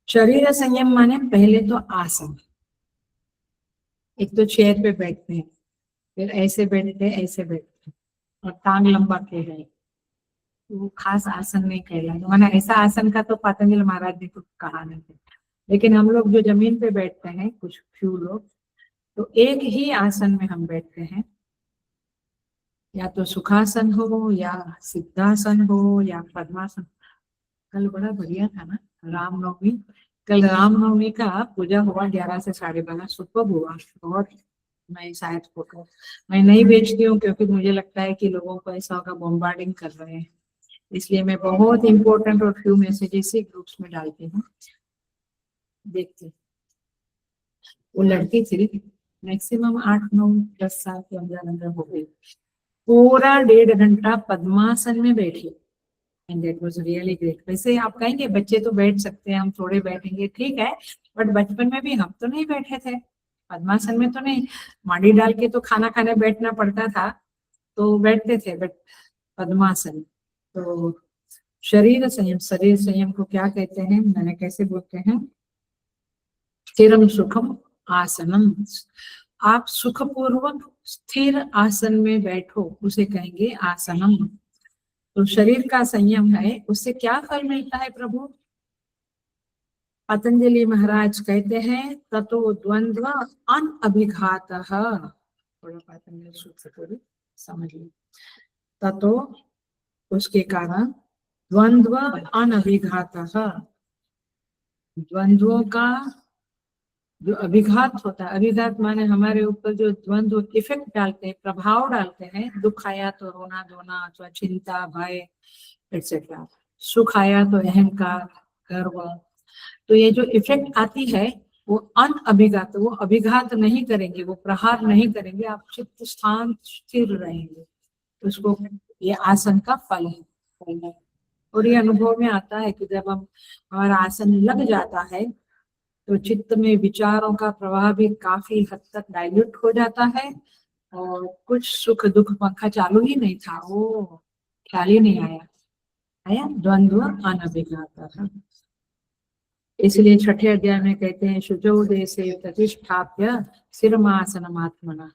शरीर संयम माने पहले तो आसन। एक तो चेयर पे बैठते हैं, फिर ऐसे बैठते हैं, ऐसे बैठते हैं और टांग लंबा के है, वो खास आसन नहीं कहलाता। माने ऐसा आसन का तो पतंजलि महाराज ने कुछ कहा नहीं, लेकिन हम लोग जो जमीन पे बैठते हैं, कुछ फ्यू लोग, तो एक ही आसन में हम बैठते हैं, या तो सुखासन हो या सिद्धासन हो या पद्मासन। कल बड़ा बढ़िया था ना रामनवमी, कल रामनवमी का पूजा हुआ 11 से 12:30, सुपर हुआ बहुत। मैं शायद फोटो मैं नहीं भेजती हूँ क्योंकि मुझे लगता है कि लोगों को ऐसा होगा बॉम्बार्डिंग कर रहे हैं, इसलिए मैं बहुत इंपॉर्टेंट और फ्यू मैसेजेस ही ग्रुप्स में डालती हूँ। देखते, वो लड़की थी, मैक्सिमम 8, 9, 10 साल के अंदर अंदर हो गई, पूरा 1.5 घंटा पद्मासन में बैठी, and that was really great. वैसे आप कहेंगे बच्चे तो बैठ सकते हैं, हम थोड़े बैठेंगे, ठीक है, बट बचपन में भी हम तो नहीं बैठे थे पद्मासन में, तो नहीं, मांडी डाल के तो खाना खाने बैठना पड़ता था, तो बैठते थे, बट पद्मासन। तो शरीर संयम, शरीर संयम को क्या कहते हैं, मैंने कैसे बोलते हैं, स्थिरम सुखम आसनम। आप सुखपूर्वक स्थिर आसन में बैठो, उसे कहेंगे आसनम। तो शरीर का संयम है, उससे क्या फल मिलता है प्रभु? पतंजलि महाराज कहते हैं ततो द्वंद्व अनअभिघातः। थोड़ा पतंजलि सूत्र को समझिए। ततो, उसके कारण, द्वंद्व अनअभिघातः, द्वंद्वों का जो अभिघात होता है, अभिघात माने हमारे ऊपर जो द्वंद्व इफेक्ट डालते हैं, प्रभाव डालते हैं, दुख आया तो रोना धोना अथवा चिंता भय एक्सेट्रा, सुख आया तो अहंकार गर्व, तो ये जो इफेक्ट आती है वो अनअभिघात, वो अभिघात नहीं करेंगे, वो प्रहार नहीं करेंगे, आप चित्त स्थान स्थिर रहेंगे, उसको ये आसन का फल है। और ये अनुभव में आता है कि जब हम हमारा आसन लग जाता है तो चित्त में विचारों का प्रवाह भी काफी हद तक डाइल्यूट हो जाता है, और कुछ सुख दुख पंखा चालू ही नहीं था, वो ख्याल ही नहीं आया, द्वंद्व अनभिघातः। इसलिए 6ठे अध्याय में कहते हैं शुचौ देशे प्रतिष्ठाप्य स्थिरमासनमात्मना,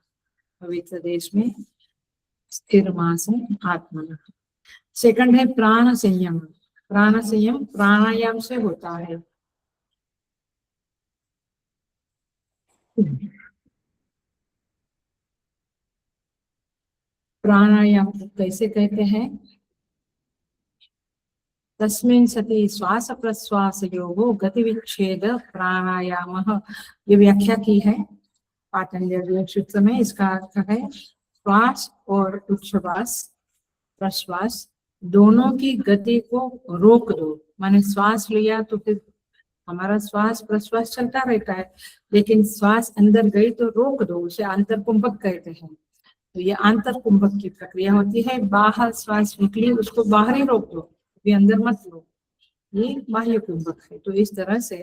पवित्र देश में स्थिरमासन आत्मना। सेकंड है प्राण संयम। प्राण संयम प्राणायाम से होता है। प्राणायाम कैसे कहते हैं? तस्मिन् सति श्वास प्रश्वास योगो गति विच्छेद प्राणायाम, ये व्याख्या की है पातंजलि सूत्र में। इसका अर्थ है श्वास और उच्छ्वास प्रश्वास दोनों की गति को रोक दो, माने श्वास लिया तो फिर हमारा श्वास प्रश्वास चलता रहता है, लेकिन श्वास अंदर गई तो रोक दो, उसे आंतर कुंभक कहते हैं। तो ये आंतर कुंभक की प्रक्रिया होती है, बाहर श्वास निकली उसको बाहर ही रोक दो, ये अंदर मत लो, ये बाह्य कुंभक है। तो इस तरह से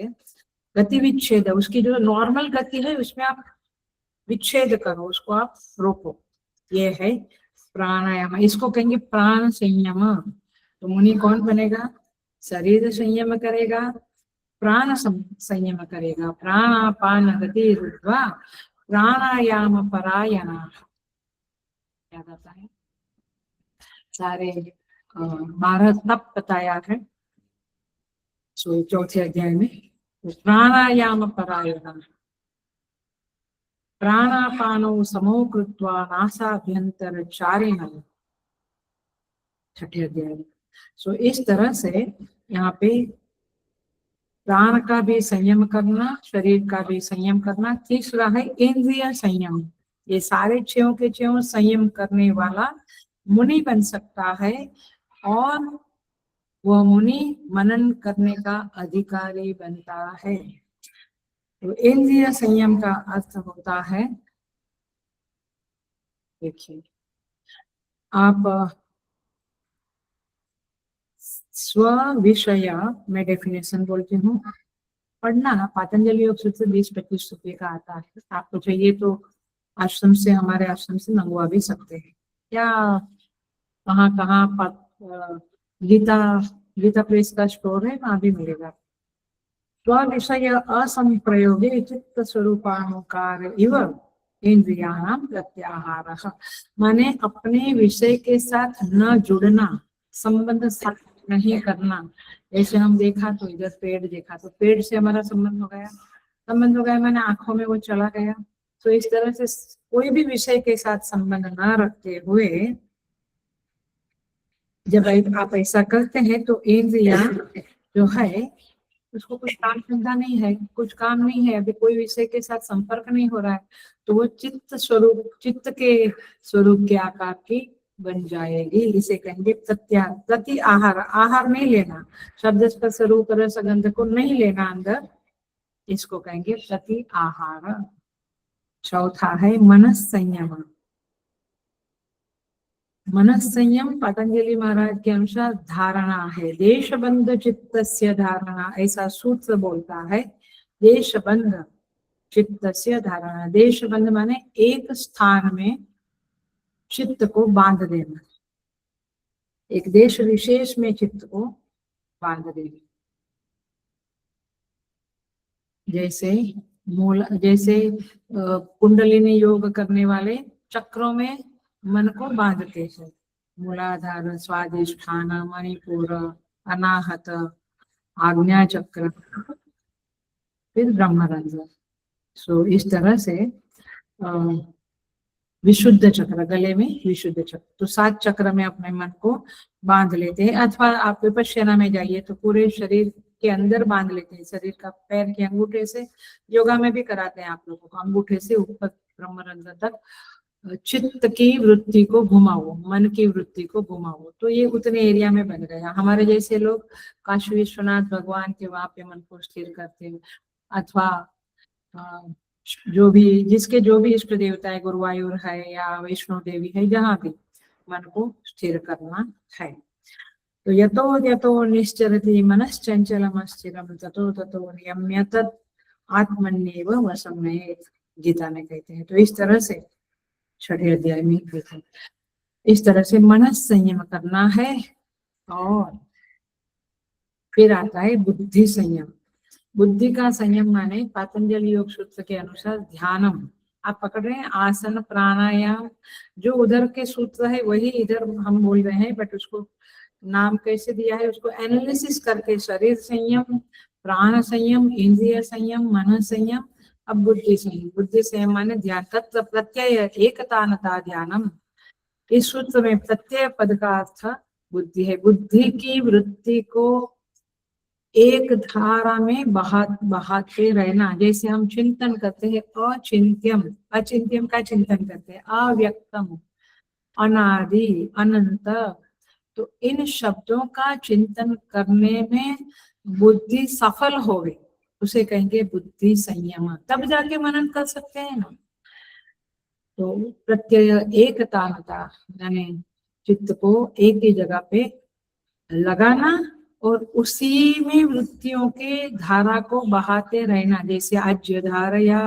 गति विच्छेद, उसकी जो नॉर्मल गति है उसमें आप विच्छेद करो, उसको आप रोको, ये है प्राणायाम। इसको कहेंगे प्राण संयम। तो मुनि कौन बनेगा? शरीर संयम करेगा, प्राण संयम करेगा, प्राणापान गति रुद्वा प्राणायाम परायणा। क्या कहता है? सारे 12 तप बताया है, सो चौथे अध्याय में प्राणायाम परायण प्राणापानौ समो कृत्वा नासाभ्यंतर चारिण, छठे अध्याय में। सो इस तरह से यहाँ पे प्राण का भी संयम करना, शरीर का भी संयम करना। तीसरा है इंद्रिय संयम। ये सारे छयों के छयों संयम करने वाला मुनि बन सकता है, और वह मुनि मनन करने का अधिकारी बनता है। तो इंद्रिय संयम का अर्थ होता है, देखिए आप स्व विषय, मैं डेफिनेशन बोलती हूँ, पढ़ना ना, पतंजलि योग सूत्र 20-25 रुपये का आता है। आपको चाहिए तो आश्रम से, हमारे आश्रम से मंगवा भी सकते हैं, या कहाँ कहाँ गीता गीता प्रेस का स्टोर है, वहां भी मिलेगा। स्व विषय असंप्रयोगे चित्त स्वरूपानुकार इव इंद्रियाणाम प्रत्याहारः, माने अपने विषय के साथ न जुड़ना, संबंध स्थापित नहीं करना। जैसे हम देखा तो इधर पेड़ देखा तो पेड़ से हमारा संबंध हो गया, मैंने आंखों में वो चला गया। तो इस तरह से कोई भी विषय के साथ संबंध न रखते हुए जब आप ऐसा करते हैं तो इंद्रिया जो है उसको कुछ काम धंधा नहीं है, कुछ काम नहीं है, अभी कोई विषय के साथ संपर्क नहीं हो रहा है, तो वो चित्त के स्वरूप के आकार की बन जाएगी। इसे कहेंगे प्रति आहार। आहार नहीं लेना, शब्द स्पर्श रूप रस गंध को नहीं लेना अंदर, इसको कहेंगे प्रति आहार। चौथा है मनस संयम। मनस संयम पतंजलि महाराज के अनुसार धारणा है, देशबंध चित्तस्य धारणा, ऐसा सूत्र बोलता है। देशबंध चित्तस्य धारणा, देशबंध माने एक स्थान में चित्त को बांध देना, एक देश विशेष में चित्त को बांध देना। जैसे कुंडलिनी योग करने वाले चक्रों में मन को बांधते हैं, मूलाधार, स्वादिष्ठान, मणिपुर, अनाहत, आज्ञा चक्र, फिर ब्रह्मरंध्र। सो इस तरह से विशुद्ध चक्र, गले में विशुद्ध चक्र, तो 7 चक्र में अपने मन को बांध लेते हैं। अथवा आप विपश्यना में जाइए तो पूरे शरीर के अंदर बांध लेते हैं, शरीर का पैर के अंगूठे से, योगा में भी कराते हैं आप लोगों को, अंगूठे से ऊपर ब्रह्मरंध्र तक चित्त की वृत्ति को घुमाओ, मन की वृत्ति को घुमाओ, तो ये उतने एरिया में बन गया। हमारे जैसे लोग काशी विश्वनाथ भगवान के वहां पे मन को स्थिर करते हैं, अथवा जो भी जिसके जो भी इष्ट देवता है, गुरुवायूर है या वैष्णो देवी है, जहाँ भी मन को स्थिर करना है। तो यतो यतो निश्चरति मनश्चंचलम स्थिरम ततो ततो नियम्य तत् आत्मन्येव वशं नयेत्, गीता में कहते हैं। तो इस तरह से छठे अध्याय में देखा, इस तरह से मनस संयम करना है। और फिर आता है बुद्धि संयम। बुद्धि का संयम माने पतंजलि योग सूत्र के अनुसार ध्यानम, आप पकड़ रहे हैं, आसन प्राणायाम, जो उधर के सूत्र है वही इधर हम बोल रहे हैं, बट उसको नाम कैसे दिया है उसको एनालिसिस करके, शरीर संयम, प्राण संयम, इंद्रिय संयम, मन संयम, अब बुद्धि संयम। बुद्धि संयम माने ध्यान, तत्व प्रत्यय एकतानता ध्यानम। इस सूत्र में प्रत्यय पद का अर्थ बुद्धि है। बुद्धि की वृत्ति को एक धारा में बहाते रहना। जैसे हम चिंतन करते हैं अचिंत्यम, अचिंत्यम का चिंतन करते हैं, अव्यक्तम, अनादि, अनंत, तो इन शब्दों का चिंतन करने में बुद्धि सफल हो गई, उसे कहेंगे बुद्धि संयम, तब जाके मनन कर सकते हैं ना। तो प्रत्यय एकतानता यानी चित्त को एक ही जगह पे लगाना और उसी में वृत्तियों के धारा को बहाते रहना। जैसे आज्य धारया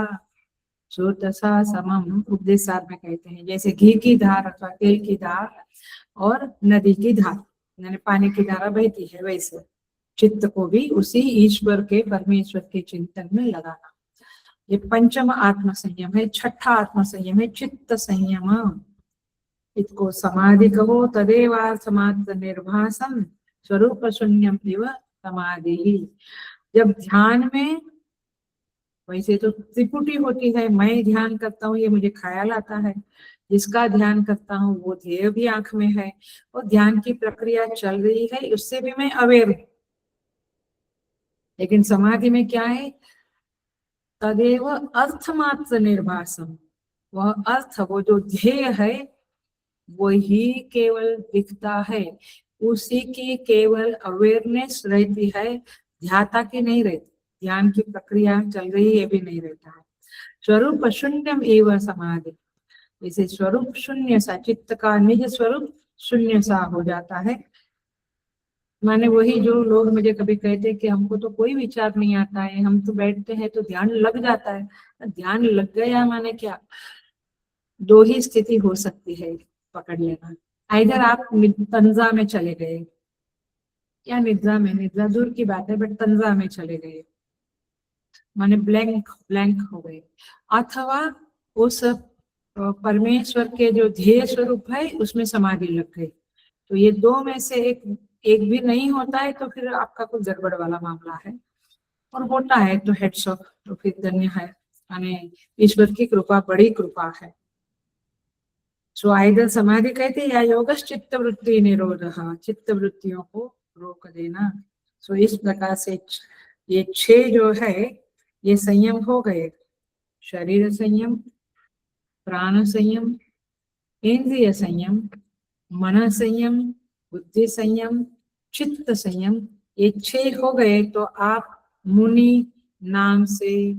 स्रोतसा समम, उपदेश सार में कहते हैं, जैसे घी की धार अथवा तेल की धार और नदी की धार यानी पानी की धारा बहती है, वैसे चित्त को भी उसी ईश्वर के, परमेश्वर के चिंतन में लगाना। ये पंचम आत्म संयम है। छठा आत्म संयम है चित्त संयम। इसको समाधि कहो, तदेवार्थमात्र निर्भासम स्वरूप शून्यम इव समाधि ही। जब ध्यान में वैसे तो त्रिपुटी होती है, मैं ध्यान करता हूँ ये मुझे ख्याल आता है, जिसका ध्यान करता हूँ वो ध्येय भी आंख में है, और ध्यान की प्रक्रिया चल रही है, उससे भी मैं अवेयर हूँ। लेकिन समाधि में क्या है, तदेव अर्थमात्र निर्भासम, वह अर्थ, वो जो ध्येय है वही केवल दिखता है, उसी की केवल अवेयरनेस रहती है, ध्याता की नहीं रहती। ध्यान की प्रक्रिया चल रही है भी नहीं रहता है। स्वरूप शून्यम एवं समाधि, जैसे स्वरूप शून्य सा, चित्त का निज स्वरूप शून्य सा हो जाता है। माने वही जो लोग मुझे कभी कहते हैं कि हमको तो कोई विचार नहीं आता है, हम तो बैठते हैं तो ध्यान लग जाता है। ध्यान लग गया माने क्या, दो ही स्थिति हो सकती है पकड़ लेना, इधर आप तंजा में चले गए या निद्रा में, निद्रा दूर की बात है, बट तंजा में चले गए माने ब्लैंक ब्लैंक हो गए, अथवा उस परमेश्वर के जो ध्येय स्वरूप है उसमें समाधि लग गई। तो ये दो में से एक भी नहीं होता है तो फिर आपका कुछ गड़बड़ वाला मामला है, और होता है तो हेड्स ऑफ, तो फिर धन्य है, माने ईश्वर की कृपा बड़ी कृपा है। सो आइदर समाधि कहते हैं या योग चित्त वृत्ति निरोध, चित्त वृत्तियों को रोक देना। सो इस प्रकार से ये 6 जो है ये संयम हो गए, शरीर संयम, प्राण संयम, इंद्रिय संयम, मन संयम, बुद्धि संयम, चित्त संयम, ये 6 हो गए तो आप मुनि नाम से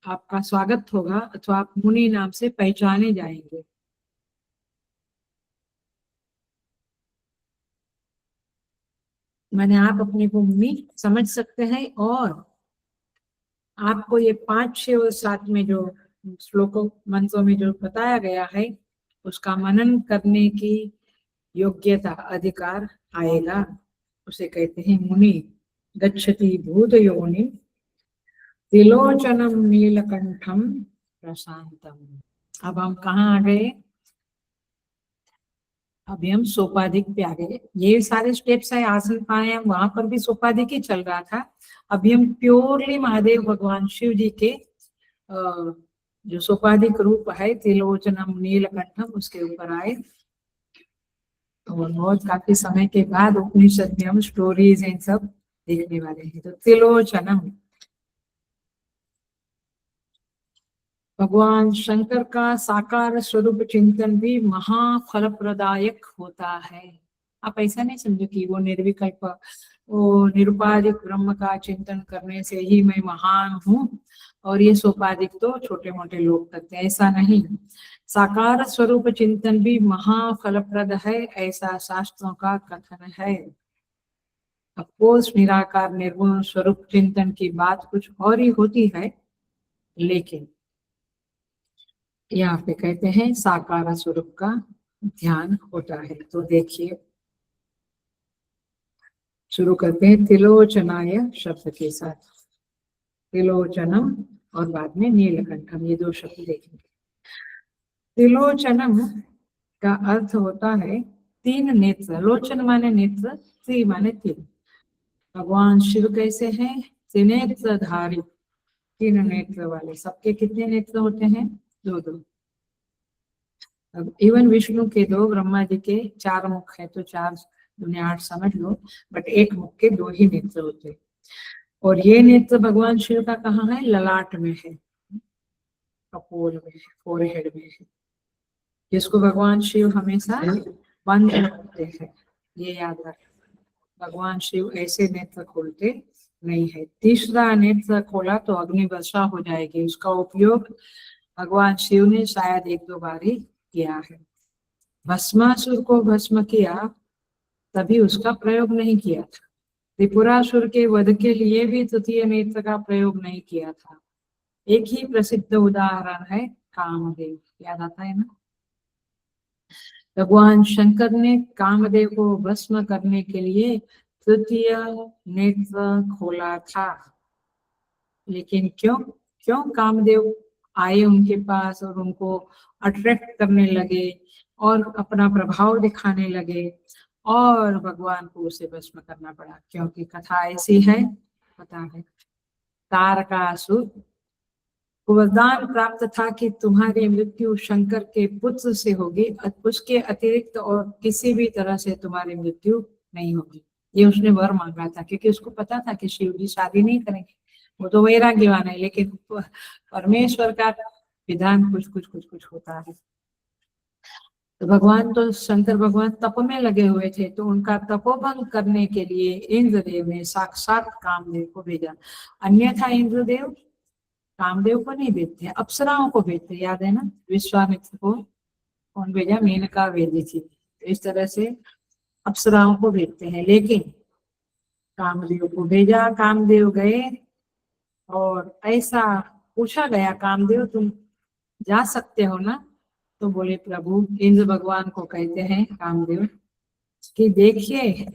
आपका स्वागत होगा, अथवा आप मुनि नाम से पहचाने जाएंगे। मैंने आप अपने को मुनि समझ सकते हैं, और आपको ये 5, 6 और 7 में जो श्लोकों मंत्रों में जो बताया गया है उसका मनन करने की योग्यता, अधिकार आएगा, उसे कहते हैं मुनि। गच्छति भूत योनि त्रिलोचनम नीलकंठम प्रशांतम। अब हम कहाँ आ गए, अभी हम सोपाधिक पे आ गए। ये सारे स्टेप्स है आसन प्राणायाम, वहां पर भी सोपाधिक ही चल रहा था। अभी हम प्योरली महादेव भगवान शिव जी के जो सोपाधिक रूप है त्रिलोचनम नीलकंठम उसके ऊपर आए। और बहुत काफी समय के बाद उपनिषद में हम स्टोरीज इन सब देखने वाले हैं। तो त्रिलोचनम, भगवान शंकर का साकार स्वरूप चिंतन भी महाफल प्रदायक होता है। आप ऐसा नहीं समझो कि वो निर्विकल्प, वो निरुपाधिक ब्रह्म का चिंतन करने से ही मैं महान हूँ और ये सोपाधिक तो छोटे मोटे लोग करते हैं, ऐसा नहीं। साकार स्वरूप चिंतन भी महाफलप्रद है, ऐसा शास्त्रों का कथन है। अफकोर्स निराकार निर्गुण स्वरूप चिंतन की बात कुछ और ही होती है, लेकिन यहाँ पे कहते हैं साकार स्वरूप का ध्यान होता है। तो देखिए शुरू करते हैं त्रिलोचनाय शब्द के साथ, त्रिलोचनम और बाद में नीलकंठम, ये 2 शब्द देखेंगे। त्रिलोचनम का अर्थ होता है 3 नेत्र, लोचन माने नेत्र, त्रि माने 3। भगवान शिव कैसे हैं, त्रिनेत्रधारी, 3 नेत्र वाले। सबके कितने नेत्र होते हैं, 2-2। अब इवन विष्णु के 2, ब्रह्मा जी के 4 मुख है तो 4 दुनिया 8 समझ लो, बट एक मुख के 2 ही नेत्र होते हैं। और ये नेत्र भगवान शिव का कहाँ है, ललाट में है, कपोल में है, फोरहेड में है, जिसको भगवान शिव हमेशा बंद रखते हैं, ये याद रख। भगवान शिव ऐसे नेत्र खोलते नहीं है। तीसरा नेत्र खोला तो अग्नि वर्षा हो जाएगी, उसका उपयोग भगवान शिव ने शायद 1-2 बार ही किया है। भस्मासुर को भस्म किया तभी उसका प्रयोग नहीं किया था। त्रिपुरासुर के वध के लिए भी तृतीय नेत्र का प्रयोग नहीं किया था। एक ही प्रसिद्ध उदाहरण है कामदेव, याद आता है ना। भगवान शंकर ने कामदेव को भस्म करने के लिए तृतीय नेत्र खोला था, लेकिन क्यों कामदेव आए उनके पास और उनको अट्रैक्ट करने लगे और अपना प्रभाव दिखाने लगे, और भगवान को उसे भस्म करना पड़ा, क्योंकि कथा ऐसी है, पता है। तारकासुर को वरदान प्राप्त था कि तुम्हारी मृत्यु शंकर के पुत्र से होगी, उसके अतिरिक्त और किसी भी तरह से तुम्हारी मृत्यु नहीं होगी। ये उसने वर मांगा था, क्योंकि उसको पता था कि शिव जी शादी नहीं करेंगे, वो तो वैराग्यवान है, लेकिन परमेश्वर का विधान कुछ कुछ कुछ कुछ होता है। तो भगवान, तो शंकर भगवान तप में लगे हुए थे, तो उनका तपोभंग करने के लिए इंद्रदेव ने साक्षात कामदेव को भेजा। अन्यथा इंद्रदेव कामदेव को नहीं भेजते, अप्सराओं को भेजते, याद है ना, विश्वामित्र को कौन भेजा, मेनका भेजी थी। तो इस तरह से अप्सराओं को भेजते हैं, लेकिन कामदेव को भेजा। कामदेव गए और ऐसा पूछा गया, कामदेव तुम जा सकते हो ना? तो बोले प्रभु, इंद्र भगवान को कहते हैं कामदेव कि देखिए,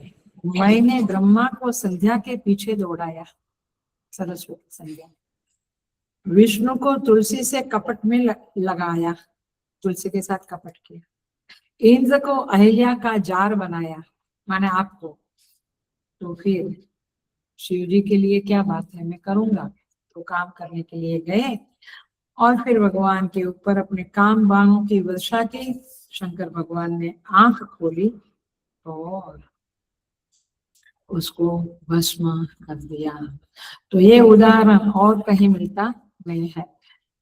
मैंने ब्रह्मा को संध्या के पीछे दौड़ाया, सरस्वती संध्या, विष्णु को तुलसी से कपट में लगाया, तुलसी के साथ कपट किया, इंद्र को अहिल्या का जार बनाया, माने आपको, तो फिर शिव जी के लिए क्या बात है, मैं करूंगा। तो काम करने के लिए गए और फिर भगवान के ऊपर अपने काम बाणों की वर्षा की। शंकर भगवान ने आंख खोली और उसको भस्म कर दिया। तो ये उदाहरण और कहीं मिलता नहीं है,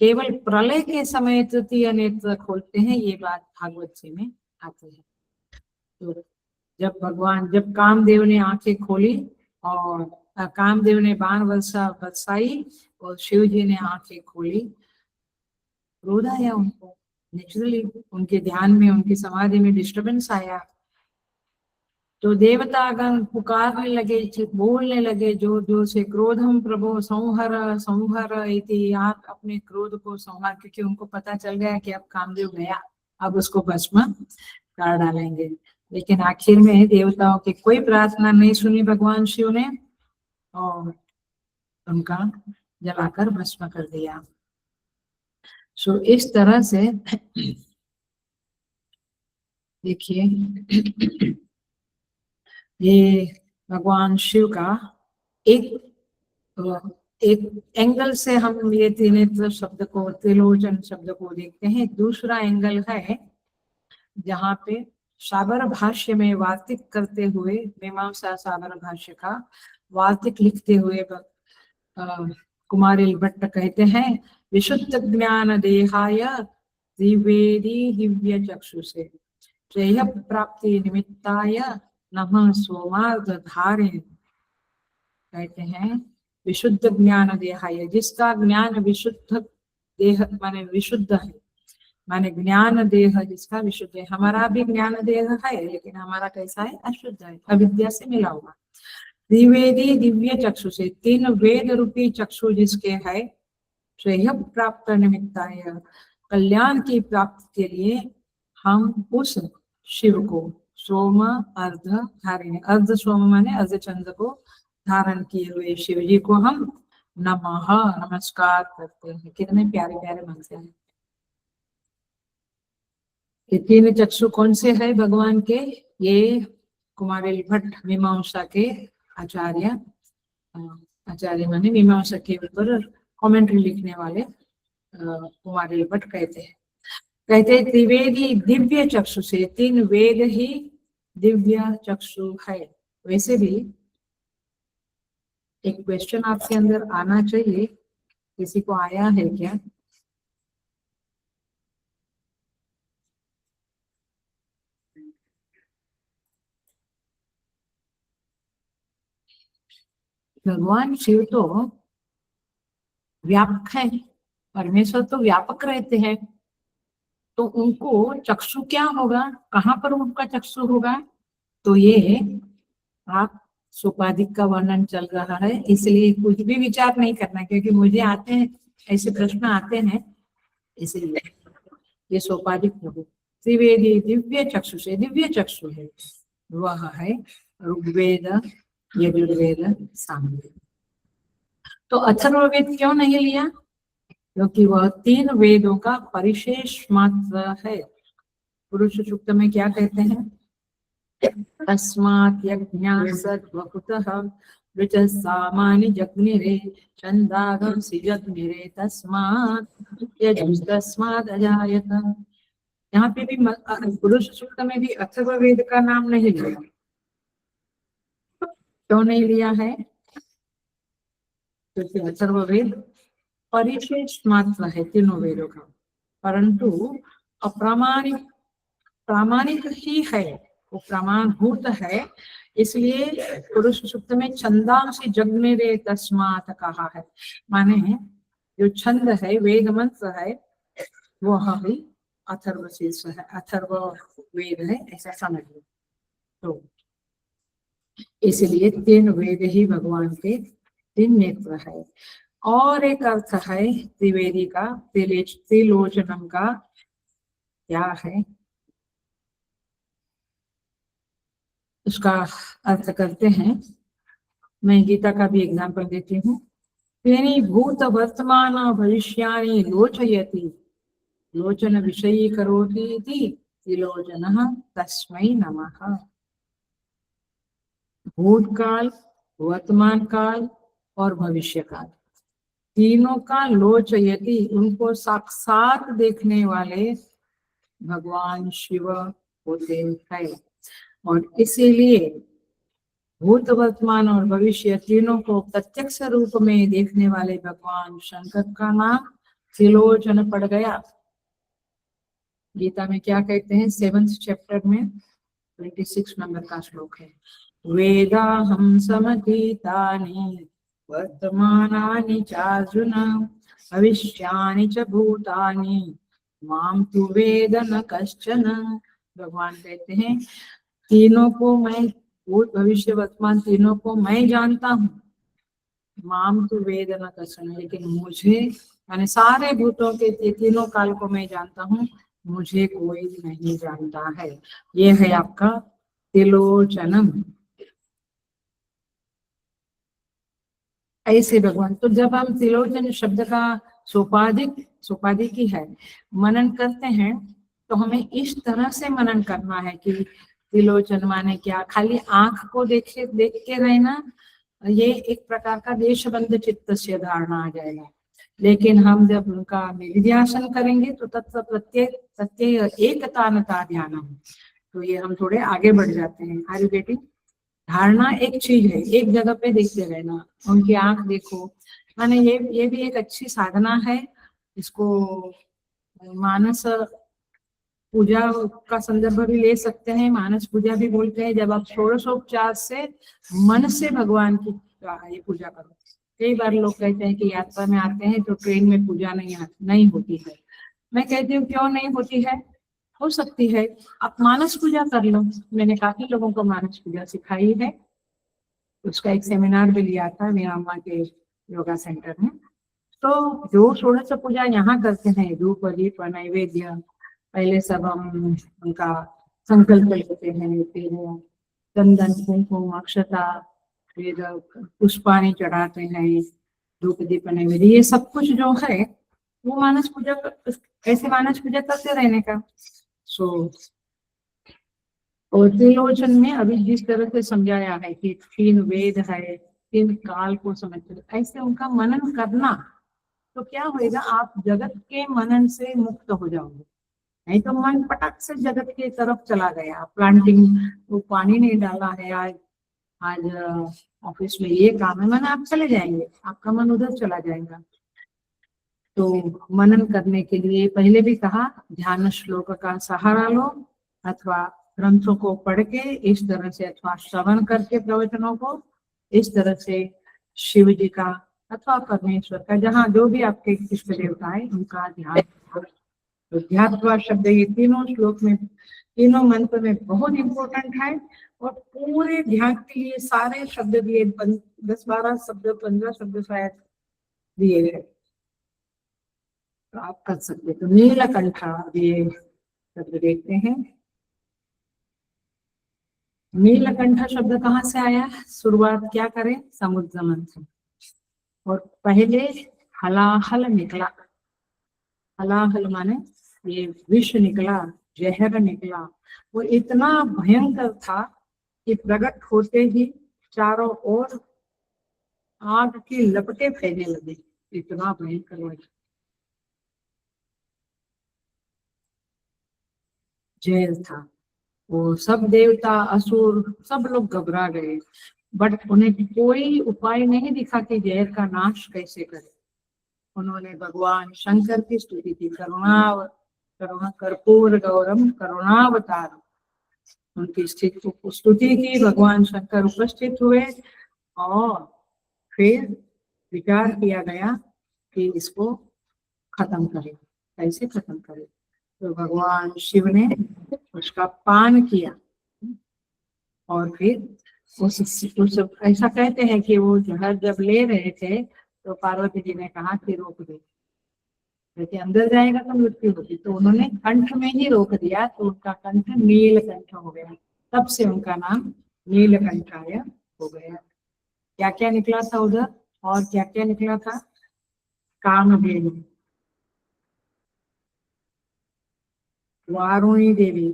केवल प्रलय के समय तृतीय नेत्र खोलते हैं, ये बात भागवत जी में आती है। तो जब कामदेव ने आंखें खोली और कामदेव ने बाण वर्षा बरसाई और शिव जी ने आंखें खोली, क्रोध आया उनको, नेचुरली उनके ध्यान में, उनकी समाधि में डिस्टरबेंस आया। तो देवतागण पुकारने लगे, बोलने लगे जोर जोर से, क्रोधम प्रभो संहर संहर इति, आप अपने क्रोध को संहार, क्योंकि उनको पता चल गया कि अब कामदेव गया, अब उसको भस्म कर डालेंगे। लेकिन आखिर में देवताओं की कोई प्रार्थना नहीं सुनी भगवान शिव ने और उनका जलाकर भस्म कर दिया। सो इस तरह से देखिए, ये भगवान शिव का एक एंगल से हम ये त्रिनेत्र शब्द को, त्रिलोचन शब्द को देखते हैं। दूसरा एंगल है जहाँ पे साबर भाष्य में वार्तिक करते हुए, मीमांसा साबर भाष्य का वार्तिक लिखते हुए कुमारिल भट्ट कहते हैं, विशुद्ध ज्ञान देहाय त्रिवेदी दिव्य चक्षुषे श्रेय प्राप्ति निमित्ताय नमः सोमार्ध धारिण। कहते हैं विशुद्ध ज्ञान देहाय, जिसका ज्ञान विशुद्ध देह माने विशुद्ध है, माने ज्ञान देह जिसका विशुद्ध है। हमारा भी ज्ञान देह है, लेकिन हमारा कैसा है, अशुद्ध है, अविद्या से मिला हुआ। त्रिवेदी दिव्य चक्षु से, तीन वेद रूपी चक्षु जिसके है, श्रेय प्राप्त निमित्ताय, कल्याण की प्राप्ति के लिए हम उस शिव को सोम अर्ध धारिणी, अर्ध सोम माने अर्ध चंद्र को धारण किए हुए शिव जी को हम नमः नमस्कार करते हैं। कितने प्यारे प्यारे मंत्र हैं। ये तीन चक्षु कौन से है भगवान के? ये कुमारिल भट्ट मीमांसा के आचार्य, आचार्य माने मीमांसा के ऊपर कमेंट्री लिखने वाले कुमारिल भट्ट कहते हैं त्रिवेदी दिव्य चक्षु से, तीन वेद ही दिव्य चक्षु है। वैसे भी एक क्वेश्चन आपके अंदर आना चाहिए, किसी को आया है क्या? भगवान शिव तो व्यापक है, परमेश्वर तो व्यापक रहते हैं, तो उनको चक्षु क्या होगा, कहाँ पर उनका चक्षु होगा? तो ये आप सोपाधिक का वर्णन चल रहा है, इसलिए कुछ भी विचार नहीं करना, क्योंकि मुझे आते हैं ऐसे प्रश्न आते हैं, इसलिए ये सोपाधिक प्रभु त्रिवेदी दिव्य चक्षु से, दिव्य चक्षु है, वह है ऋग्वेद यजुर्वेद सामवेद। तो अथर्ववेद क्यों नहीं लिया? क्योंकि वह तीन वेदों का परिशेष मात्र है। पुरुष सूक्त में क्या कहते हैं? तस्मात् यज्ञाः सर्वभूतः ऋचः सामानि जग्निरे छन्दागंसि जग्निरे तस्मात् यजुस्तस्मात् अजायत। यहाँ पे भी पुरुष सूक्त में भी अथर्ववेद का नाम नहीं लिया। क्यों नहीं लिया है? क्योंकि अथर्ववेद परिशेष मात्र है तीनों वेदों का, परंतु अप्रामाणिक प्रामाणिक ही है, वो प्रमाणभूत है। इसलिए पुरुष सूक्त में छंदांसि जग्निरे तस्मात् कहा है, माने जो छंद है, वेद मंत्र है, वह भी अथर्वशीर्ष है, अथर्व वेद है, ऐसा समझ लो। तो इसलिए तीन वेद ही भगवान के तीन नेत्र है। और एक अर्थ है त्रिवेदी का, त्रिलोचनम का क्या है, उसका अर्थ करते हैं। मैं गीता का भी एग्जाम्पल देती हूँ। तेनी भूत वर्तमान भविष्यानि लोचयति लोचन विषयी करोति इति त्रिलोचनः तस्मै नमः। भूतकाल, वर्तमान काल और भविष्य काल, तीनों का लोचयति, उनको साक्षात देखने वाले भगवान शिव होते हैं। और इसीलिए भूत, वर्तमान और भविष्य तीनों को प्रत्यक्ष रूप में देखने वाले भगवान शंकर का नाम त्रिलोचन पड़ गया। गीता में क्या कहते हैं? 7th चैप्टर में 26 नंबर का श्लोक है, वेदाहं समतीतानि वर्तमानानि चार्जुन भविष्यानि च भूतानि माम तु वेद न कश्चन। भगवान कहते हैं तीनों को मैं, भूत भविष्य वर्तमान तीनों को मैं जानता हूँ, माम तु वेद न कश्चन, लेकिन मुझे, मैंने सारे भूतों के तीनों काल को मैं जानता हूँ, मुझे कोई नहीं जानता है। ये है आपका त्रिलोचनम। ऐसे भगवान, तो जब हम त्रिलोचन शब्द का सोपाधिक है मनन करते हैं, तो हमें इस तरह से मनन करना है कि त्रिलोचन माने क्या, खाली आंख को देख के रहना, ये एक प्रकार का देशबंध चित्त से धारणा आ जाएगा। लेकिन हम जब उनका निधिध्यासन करेंगे तो तत्व प्रत्यय एकतानता ध्यान, तो ये हम थोड़े आगे बढ़ जाते हैं। Are you getting? धारणा एक चीज है, एक जगह पे देखते रहना, उनकी आंख देखो, माने ये भी एक अच्छी साधना है। इसको मानस पूजा का संदर्भ भी ले सकते हैं, मानस पूजा भी बोलते हैं। जब आप षोडशोपचार से मन से भगवान की ये पूजा करो। कई बार लोग कहते हैं कि यात्रा में आते हैं तो ट्रेन में पूजा नहीं होती है। मैं कहती हूँ क्यों नहीं होती है? हो सकती है, आप मानस पूजा कर लो। मैंने काफी लोगों को मानस पूजा सिखाई है, उसका एक सेमिनार भी लिया था मेरा अम्मा के योगा सेंटर में। तो जो षोडश पूजा यहाँ करते हैं, धूप दीप नैवेद्य, पहले सब हम उनका संकल्प लेते हैं, फिर चंदन कुमकुम अक्षता, फिर पुष्पानी चढ़ाते हैं, धूप दीप नैवेद्य, ये सब कुछ जो है वो मानस पूजा, ऐसे मानस पूजा करते रहने का। और त्रिलोचन में अभी जिस तरह से समझाया है कि तीन वेद है, तीन काल को समझते, ऐसे उनका मनन करना, तो क्या होएगा, आप जगत के मनन से मुक्त हो जाओगे। नहीं तो मन पटक से जगत के तरफ चला गया, प्लांटिंग, वो पानी नहीं डाला है, आज ऑफिस में ये काम है, मन आप चले जाएंगे, आपका मन उधर चला जाएगा। तो मनन करने के लिए पहले भी कहा, ध्यान श्लोक का सहारा लो, अथवा ग्रंथों को पढ़ के इस तरह से, अथवा श्रवण करके प्रवचनों को इस तरह से, शिव जी का अथवा परमेश्वर का, जहाँ जो भी आपके इष्ट देवता है उनका ध्यान। तो ध्यात्वा शब्द ये तीनों श्लोक में, तीनों मंत्र में बहुत इंपॉर्टेंट है। और पूरे ध्यान के लिए सारे शब्द दिए, 10-12 शब्द, 15 शब्द शायद दिए गए, तो आप कर सकते। तो नीलकंठा ये शब्द देखते हैं। नीलकंठ शब्द कहाँ से आया? शुरुआत क्या करें? समुद्र मंथन, और पहले हलाहल निकला। हलाहल माने ये विष निकला, जहर निकला, वो इतना भयंकर था कि प्रकट होते ही चारों ओर आग की लपटें फैलने लगी। इतना भयंकर वो जहर था। वो सब देवता असुर सब लोग घबरा गए, बट उन्हें कोई उपाय नहीं दिखा कि जहर का नाश कैसे करें। उन्होंने भगवान शंकर की स्तुति की, करुणा कर्पूर गौरम करुणावतार, उनकी स्तुति की। भगवान शंकर उपस्थित हुए और फिर विचार किया गया कि इसको खत्म करें, कैसे खत्म करें। तो भगवान शिव ने उसका पान किया और फिर उस ऐसा कहते हैं कि वो जहर जब ले रहे थे तो पार्वती जी ने कहा कि रोक दे, क्योंकि अंदर जाएगा तो मृत्यु होगी। तो उन्होंने कंठ में ही रोक दिया, तो उनका कंठ नीलकंठ हो गया। तब से उनका नाम नीलकंठाय हो गया। क्या क्या निकला था उधर और क्या क्या निकला था? कामधेनु, वारुणी देवी,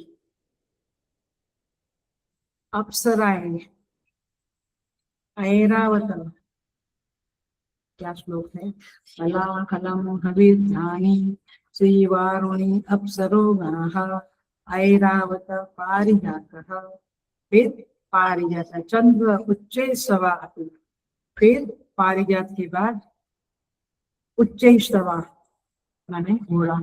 अप्सराएं, ऐरावत, क्या श्लोक है? कलाकलम हविर्धानी श्री वारुणी अप्सरो गणः ऐरावत पारिजातः। फिर पारिजात चंद्र उच्चे सवा, फिर पारिजात के बाद उच्चे सवा माने घोड़ा,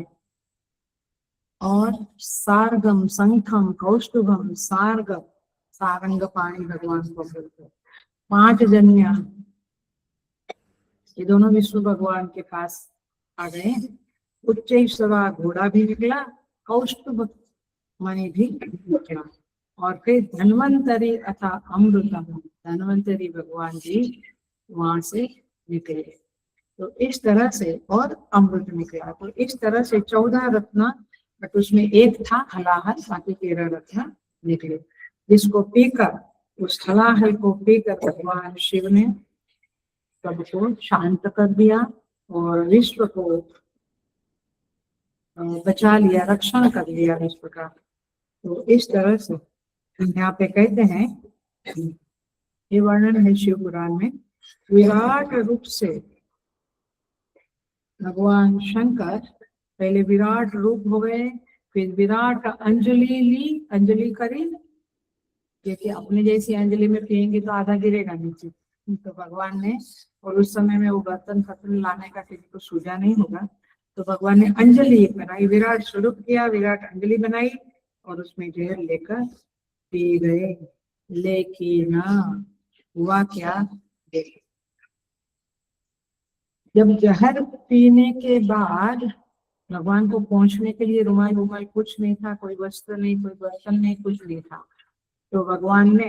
और सारगम शंखम कौस्तुभम सारगम, सारंग पाणी भगवान को बोलते। 5 जन्या, ये दोनों विष्णु भगवान के पास आ गए। उच्च सवा घोड़ा भी निकला, कौस्तुभ मणि भी निकला, और फिर धन्वंतरी अथा अमृतम, धन्वंतरी भगवान जी वहां से निकले। तो इस तरह से, और अमृत निकला। तो इस तरह से 14 रत्न, बट उसमें एक था हलाहल, बाकी 13 रत्न निकले, जिसको पीकर, उस हलाहल को पीकर भगवान शिव ने सबको शांत कर दिया और विश्व को बचा लिया, रक्षण कर लिया विश्व का। तो इस तरह से यहाँ पे कहते हैं, ये वर्णन है शिव पुराण में, विराट रूप से भगवान शंकर पहले विराट रूप हो गए, फिर विराट अंजलि ली, अंजलि करी, क्योंकि अपने जैसी अंजलि में पियेंगे तो आधा गिरेगा नीचे। तो भगवान ने, और उस समय में वो बर्तन फर्तन लाने का किसी को सूझा नहीं होगा, तो भगवान ने अंजलि बनाई, विराट स्वरूप किया, विराट अंजलि बनाई और उसमें जहर लेकर पी गए। लेकिन हुआ क्या, देखिए, जब जहर पीने के बाद भगवान को पहुंचने के लिए रुमाल रुमाल कुछ नहीं था, कोई वस्त्र नहीं, कोई बर्तन नहीं, कुछ नहीं था। तो भगवान ने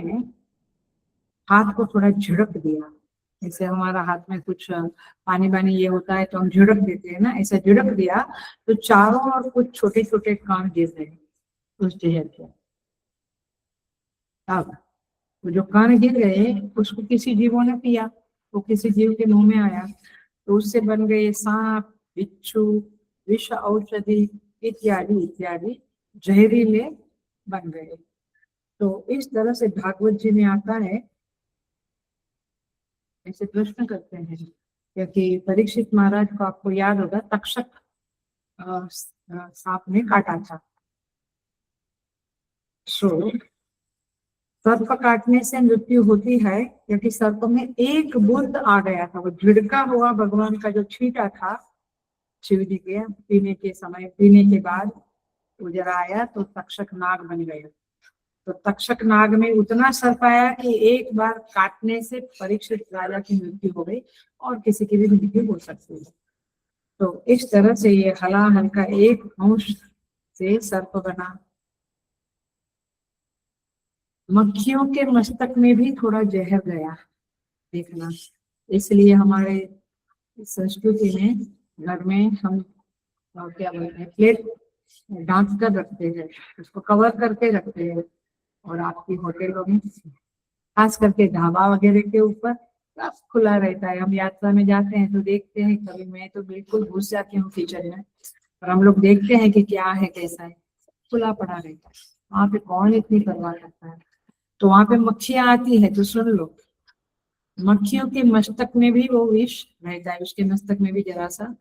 हाथ को थोड़ा झिड़क दिया, जैसे हमारा हाथ में कुछ पानी पानी ये होता है तो हम झिड़क देते हैं ना, ऐसा झिड़क दिया तो चारों ओर कुछ छोटे छोटे कान गिर गए उस जहर के। अब वो जो कान गिर गए उसको किसी जीवों ने पिया, वो किसी जीव के मुंह में आया, तो उससे बन गए सांप, बिच्छू, विष औषधि इत्यादि इत्यादि जहरीले बन गए। तो इस तरह से भागवत जी में आता है, ऐसे प्रश्न करते हैं, क्योंकि परीक्षित महाराज को आपको याद होगा तक्षक सांप ने काटा था। सर्प काटने से मृत्यु होती है, क्योंकि सर्प में एक बूंद आ गया था, वो झिड़का हुआ भगवान का जो छींटा था शिव जी के पीने के समय, पीने के बाद वो जरा आया तो तक्षक नाग बन गया। तो तक्षक नाग में उतना सर्प आया कि एक बार काटने से परीक्षित राजा की मृत्यु हो गई, और किसी की भी मृत्यु हो सकती है। तो इस तरह से ये हलाहल का एक अंश से सर्प बना। मक्खियों के मस्तक में भी थोड़ा जहर गया, देखना। इसलिए हमारे संस्कृति में घर में हम क्या बोलते हैं, प्लेट ढांक कर रखते हैं, उसको कवर करके रखते हैं। और आपकी होटलों में खास करके ढाबा वगैरह के ऊपर सब खुला रहता है। हम यात्रा में जाते हैं तो देखते हैं, कभी मैं तो बिल्कुल घुस जाती हूँ किचन में, और हम लोग देखते हैं कि क्या है कैसा है। खुला पड़ा रहता है, वहां पे कौन इतनी परवाह करता है। तो वहां पे मक्खियां आती है तो सुन लो, मक्खियों के मस्तक में भी वो विष रहता है, उसके मस्तक में भी जरा सा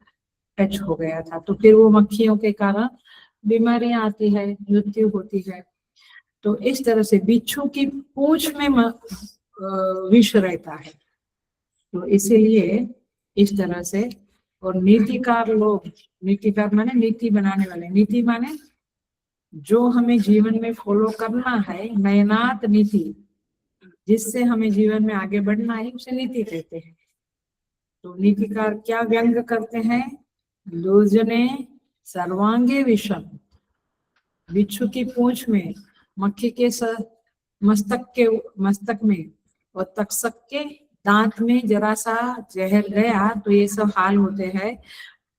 टच हो गया था, तो फिर वो मक्खियों के कारण बीमारियां आती है, मृत्यु होती है। तो इस तरह से बिच्छू की पूंछ में विष रहता है, तो इसीलिए इस तरह से। और नीतिकार लोग, नीतिकार माने नीति बनाने वाले, नीति माने जो हमें जीवन में फॉलो करना है, नयनात नीति, जिससे हमें जीवन में आगे बढ़ना है, उसे नीति कहते हैं। तो नीतिकार क्या व्यंग करते हैं? दुर्जने सर्वांगे विषम, बिच्छू की पूंछ में, मक्खी के मस्तक में और तक्षक के दांत में जरा सा जहर गया तो ये सब हाल होते हैं।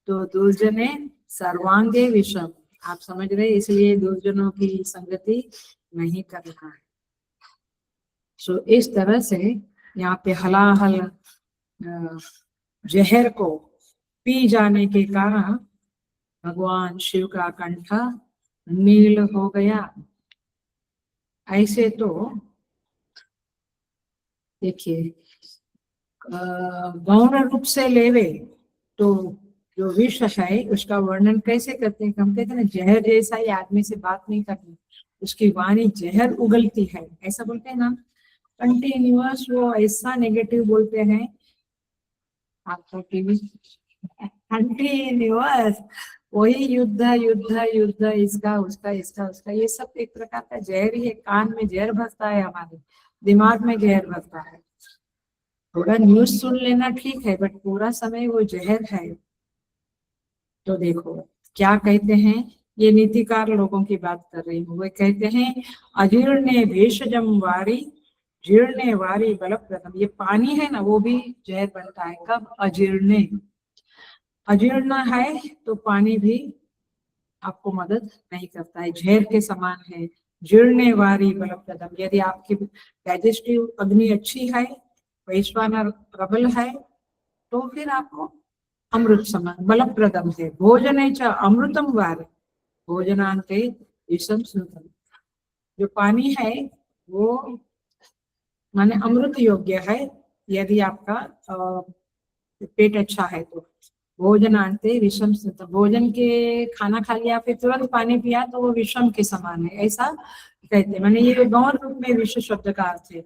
तो दुर्जने सर्वांगे विषम, आप समझ रहे, इसलिए दुर्जनों की संगति नहीं करना है। सो इस तरह से यहाँ पे हलाहल जहर को पी जाने के कारण भगवान शिव का कंठ नील हो गया। ऐसे तो देखिए, गौण रूप से लेवे तो जो विष है उसका वर्णन कैसे करते हैं? हम कहते हैं ना, जहर जैसा ही आदमी से बात नहीं करनी, उसकी वाणी जहर उगलती है, ऐसा बोलते हैं ना। कंटिन्यूअस वो ऐसा नेगेटिव बोलते हैं, आपको टीवी कंटिन्यूअस वही युद्ध युद्ध युद्ध, इसका उसका इसका उसका, ये सब एक प्रकार का जहर ही है। कान में जहर भरता है, हमारे दिमाग में जहर भरता है। थोड़ा न्यूज सुन लेना ठीक है, बट पूरा समय वो जहर है। तो देखो क्या कहते हैं, ये नीतिकार लोगों की बात कर रही हूँ। वे कहते हैं अजीर्णे भेषजम वारी जीर्णे वारी बलप्रदम। ये पानी है ना, वो भी जहर बनता है। कब? अजीर्णे, अजीर्ण है तो पानी भी आपको मदद नहीं करता है, जहर के समान है। जीर्णे वारी बलप्रदम, यदि आपकी डाइजेस्टिव अग्नि अच्छी है, वैश्वानर प्रबल है, तो फिर आपको अमृत समान बलप्रदम है। भोजने च अमृतम वार भोजनांते विषम स्नुतम। जो पानी है वो माने अमृत योग्य है, यदि आपका पेट अच्छा है तो। भोजनांते विषम स्नुतम, भोजन के खाना खा लिया फिर तुरंत पानी पिया तो वो विषम के समान है, ऐसा कहते। माने ये गौण रूप में विश्व शब्द का अर्थ है।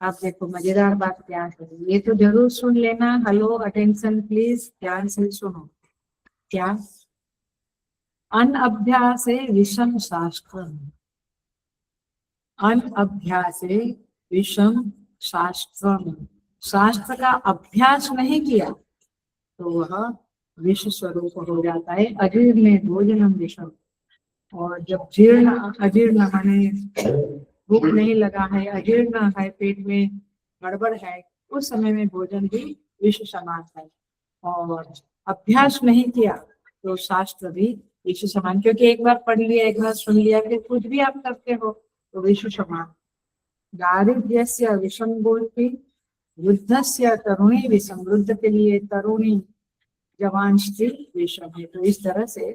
आप देखो मजेदार बात क्या है, ये तो जरूर सुन लेना। हेलो, अटेंशन प्लीज, ध्यान से सुनो। क्या? अनअभ्यासे विषम शास्त्रम, अनअभ्यासे विषम शास्त्रम। शास्त्र का अभ्यास नहीं किया तो वह विष स्वरूप हो जाता है। अजीर्ण भोजनम विषम। और जब जीर्ण, अजीर्ण माने भूख नहीं लगा है, अजीर्ण है, पेट में गड़बड़ है, उस समय में भोजन भी विष समान है। और अभ्यास नहीं किया तो शास्त्र भी विष समान, क्योंकि एक बार पढ़ लिया, एक बार सुन लिया, फिर कुछ भी आप करते हो तो विष समान। दारिद्र्यस्य विषम बोलती, वृद्धस्य तरुणी विषम, वृद्ध के लिए तरुणी, जवान स्त्री विषम है। तो इस तरह से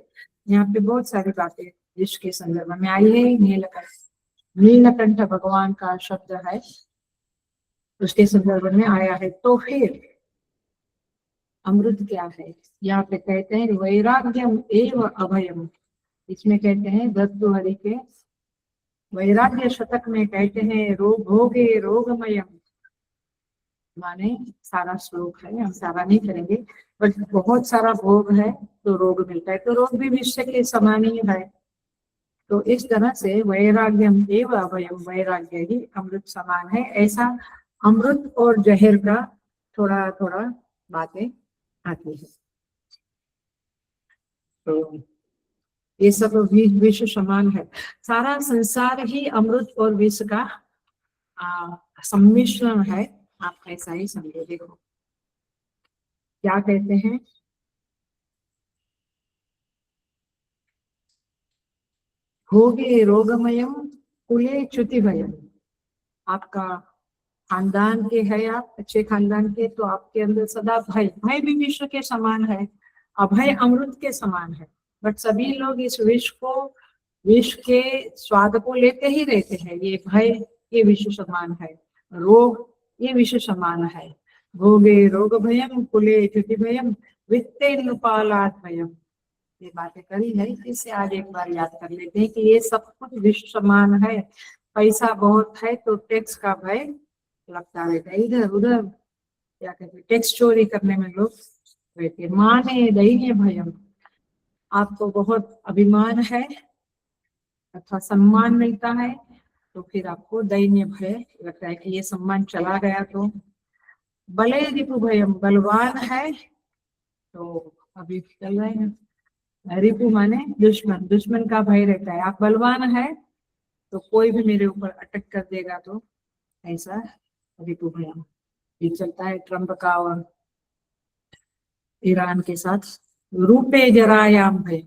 यहाँ पे बहुत सारी बातें विष के संदर्भ में आई है। नीलकंठ, नीलकंठ भगवान का शब्द है, उसके संदर्भ में आया है। तो फिर अमृत क्या है? यहाँ पे कहते हैं वैराग्यम एव अभयम। इसमें कहते हैं दत्तुहरि के वैराग्य शतक में कहते हैं रोग भोगे रोगमयम, माने सारा श्लोक है, हम सारा नहीं करेंगे, बट बहुत सारा भोग है तो रोग मिलता है, तो रोग भी विश्व के समान ही है। तो इस तरह से वैराग्यम एव अभयम, वैराग्य ही अमृत समान है। ऐसा अमृत और जहर का थोड़ा थोड़ा बातें आती है। तो ये सब विष समान है, सारा संसार ही अमृत और विष का सम्मिश्रण है। आप ऐसा ही समझो। देखो क्या कहते हैं, भोगे रोगमयम कुले च्युतिभयम। आपका खानदान के है, आप अच्छे खानदान के, तो आपके अंदर सदा भय, भय भी विश्व के समान है, अभय अमृत के समान है। बट सभी लोग इस विष को विष के स्वाद को लेते ही रहते हैं। ये भय, ये विष समान है। रोग, ये विष समान है। भोगे रोग भयम, कुले च्युति भयम, वित्ते नुपालात भयम। ये बातें करी है, इसे आज एक बार याद कर लेते हैं कि ये सब कुछ विष समान है। पैसा बहुत है तो टैक्स का भय लगता रहता है, इधर उधर क्या कहते हैं, टैक्स चोरी करने में लोग रहते। माने दैन्य भयम, आपको बहुत अभिमान है अथवा सम्मान मिलता है तो फिर आपको दैन्य भय लगता है कि ये सम्मान चला गया। तो बले रिपु भयम, बलवान है तो अभी चल रहे हैं, रिपु माने दुश्मन, दुश्मन का भय रहता है। आप बलवान है तो कोई भी मेरे ऊपर अटैक कर देगा, तो ऐसा रिपु भयम। ये चलता है ट्रम्प का और ईरान के साथ। रूपे जरायाम भय,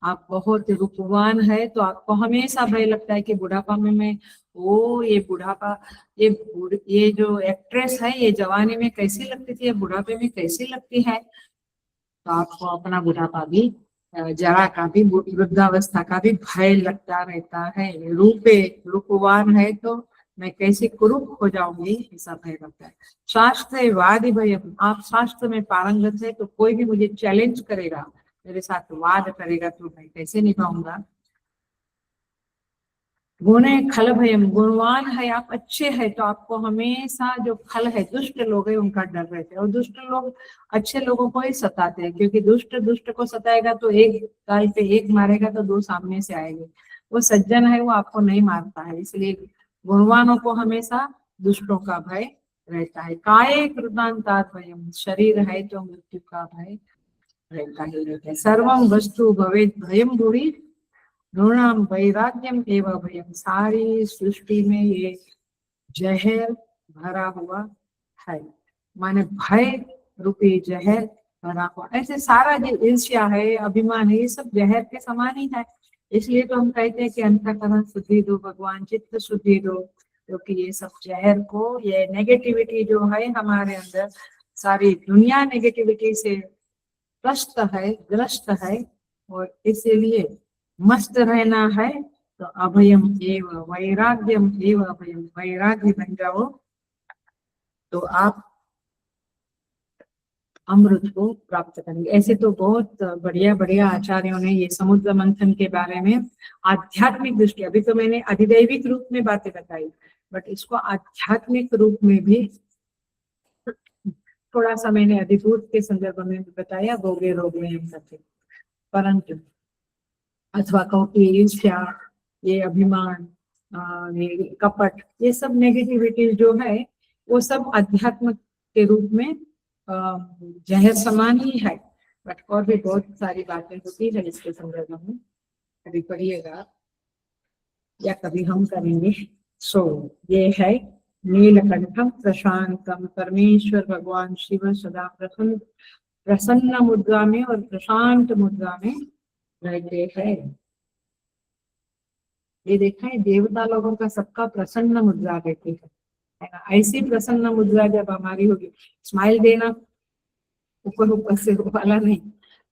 आप बहुत रूपवान है तो आपको हमेशा भय लगता है कि बुढ़ापा में मैं, ओ ये बुढ़ापा, ये जो एक्ट्रेस है ये जवानी में कैसी लगती थी, ये बुढ़ापे में कैसी लगती है। तो आपको अपना बुढ़ापा भी, जरा का भी, वृद्धावस्था का भी भय लगता रहता है। रूपे, रूपवान है तो मैं कैसे कुरूप हो जाऊंगी, ऐसा भय लगता है। शास्त्र वादी भय, आप शास्त्र में पारंगत है तो कोई भी मुझे चैलेंज करेगा, मेरे साथ वाद करेगा तो मैं कैसे निभाऊंगा। गुणे खल भयम, गुणवान है आप, अच्छे है तो आपको हमेशा जो खल है, दुष्ट लोग है उनका डर रहता है। और दुष्ट लोग अच्छे लोगों को ही सताते हैं, क्योंकि दुष्ट दुष्ट को सताएगा तो एक गाल पे एक मारेगा तो दो सामने से आएंगे। वो सज्जन है वो आपको नहीं मारता है, इसलिए गुणवानों को हमेशा दुष्टों का भय रहता है। काये कृतांतात भयम, शरीर है तो मृत्यु का भय रहता ही रहता है। सर्वम वस्तु भवेद भयम भूरि, नृणाम वैराग्यम एवं भयम, सारी सृष्टि में ये जहर भरा हुआ है, माने भय रूपी जहर भरा हुआ। ऐसे सारा जो ईर्ष्या है, अभिमान है, ये सब जहर के समान ही है। इसलिए तो हम कहते हैं कि अंतःकरण शुद्धि दो भगवान, चित्त शुद्धि दो, क्योंकि ये सब जहर को, ये नेगेटिविटी जो है हमारे अंदर, सारी दुनिया नेगेटिविटी से ग्रस्त है। और इसीलिए मस्त रहना है तो अभयम एव वैराग्यम एव अभयम, वैराग्य बन जाओ तो आप अमृत को प्राप्त करेंगे। ऐसे तो बहुत बढ़िया बढ़िया आचार्यों ने ये समुद्र मंथन के बारे में आध्यात्मिक दृष्टि, अभी तो मैंने अधिदैविक रूप में बातें बताई, बट इसको आध्यात्मिक रूप में भी थोड़ा सा मैंने अधिभूत के संदर्भ में बताया, भोगे रोग में हम करते। परंतु अथवा कहो कि ईर्ष्या, ये अभिमान, ये कपट, ये सब नेगेटिविटी जो है वो सब अध्यात्म के रूप में जहर समान ही है। बट और भी बहुत सारी बातें होती है इसके संदर्भ में, कभी पढ़िएगा या कभी हम करेंगे। सो ये है नीलकंठम प्रशांतम, परमेश्वर भगवान शिव सदा प्रसन्न प्रसन्न मुद्रा में और प्रशांत मुद्रा में रहते हैं। ये देखा है देवता लोगों का सबका प्रसन्न मुद्रा रहती है ना। ऐसी प्रसन्न मुद्रा जब हमारी होगी, स्माइल देना ऊपर ऊपर से वाला नहीं,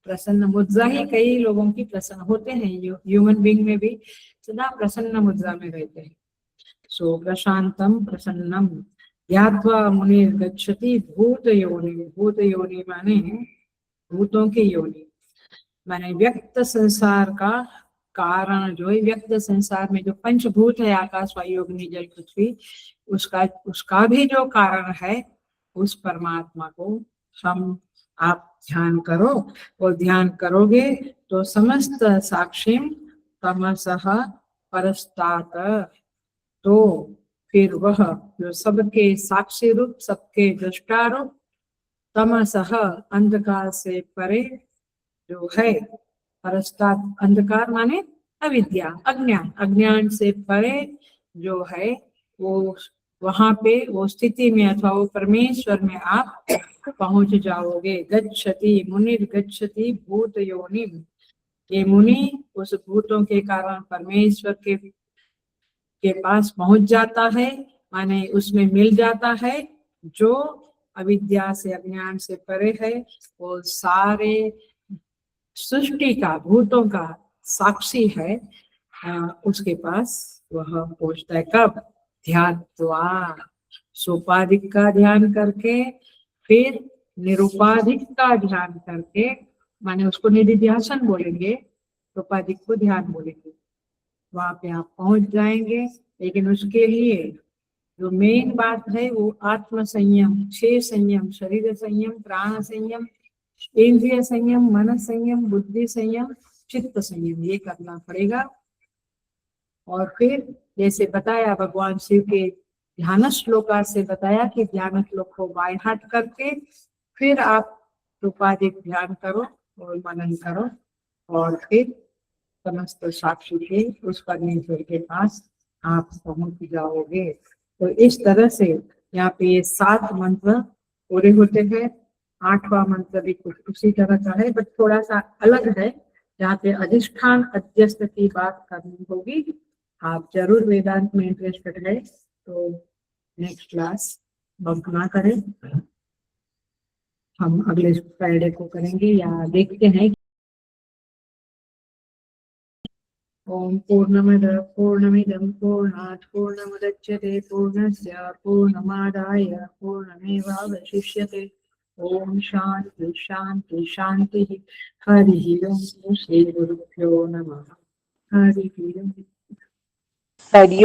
प्रसन्न मुद्रा ही कई लोगों की प्रसन्न होते हैं, ह्यूमन बीइंग में भी सदा प्रसन्न मुद्रा में रहते हैं। सो प्रशांतम प्रसन्नम ध्यात्वा मुनिर गच्छति भूत योनि, भूत योनि माने भूतों की योनि, माने व्यक्त संसार का कारण जो है, व्यक्त संसार में जो पंचभूत है, आकाश वायु अग्नि जल पृथ्वी, उसका भी जो कारण है, उस परमात्मा को हम आप ध्यान करो। और ध्यान करोगे तो समस्त साक्षिम तमसः परस्तात, तो फिर वह जो सबके साक्षी रूप, सबके दृष्टा रूप, तमसः अंधकार से परे जो है, परस्तात अंधकार माने अविद्या, अज्ञान, अज्ञान से परे जो है वो वहां पे वो स्थिति में अथवा वो परमेश्वर में आप पहुंच जाओगे। गच्छति मुनिर गच्छति भूत योनि, ये मुनि उस भूतों के कारण परमेश्वर के पास पहुंच जाता है, माने उसमें मिल जाता है। जो अविद्या से अज्ञान से परे है वो सारे सृष्टि का, भूतों का साक्षी है, उसके पास वह पहुंचता है। कब? ध्यात्वा, सोपाधिक का ध्यान करके, फिर निरुपाधिक का ध्यान करके, माने उसको निधिध्यासन बोलेंगे, सोपाधिक को ध्यान बोलेंगे, वहां पे आप पहुंच जाएंगे। लेकिन उसके लिए जो मेन बात है वो आत्म संयम, 6 संयम, शरीर संयम, प्राण संयम, इंद्रिय संयम, मन संयम, बुद्धि संयम, चित्त संयम, ये करना पड़ेगा। और फिर जैसे बताया भगवान शिव के ध्यान श्लोका से बताया कि ध्यान श्लोक को बाय हाथ करके फिर आप रूपाधिक ध्यान करो और मनन करो, और फिर समस्त साक्षी के उस परमेश्वर के पास आप पहुंच जाओगे। तो इस तरह से यहाँ पे ये 7 मंत्र पूरे होते हैं। 8वां मंत्र भी कुछ उसी तरह का है, बट थोड़ा सा अलग है। जहाँ पे अधिष्ठान अध्यस्त की बात करनी होगी। आप जरूर वेदांत में इंटरेस्टेड है तो नेक्स्ट क्लास बंक ना करें, हम अगले फ्राइडे को करेंगे या देखते हैं। ओम पूर्णमद पूर्णमिदं पूर्णात् पूर्णमुदच्यते पूर्णस्य पूर्णमादाय पूर्णमेवावशिष्यते। ओम शांति शांति शांति। हरि ओम। श्री गुरुभ्यो नमः। हरि ओम। हरि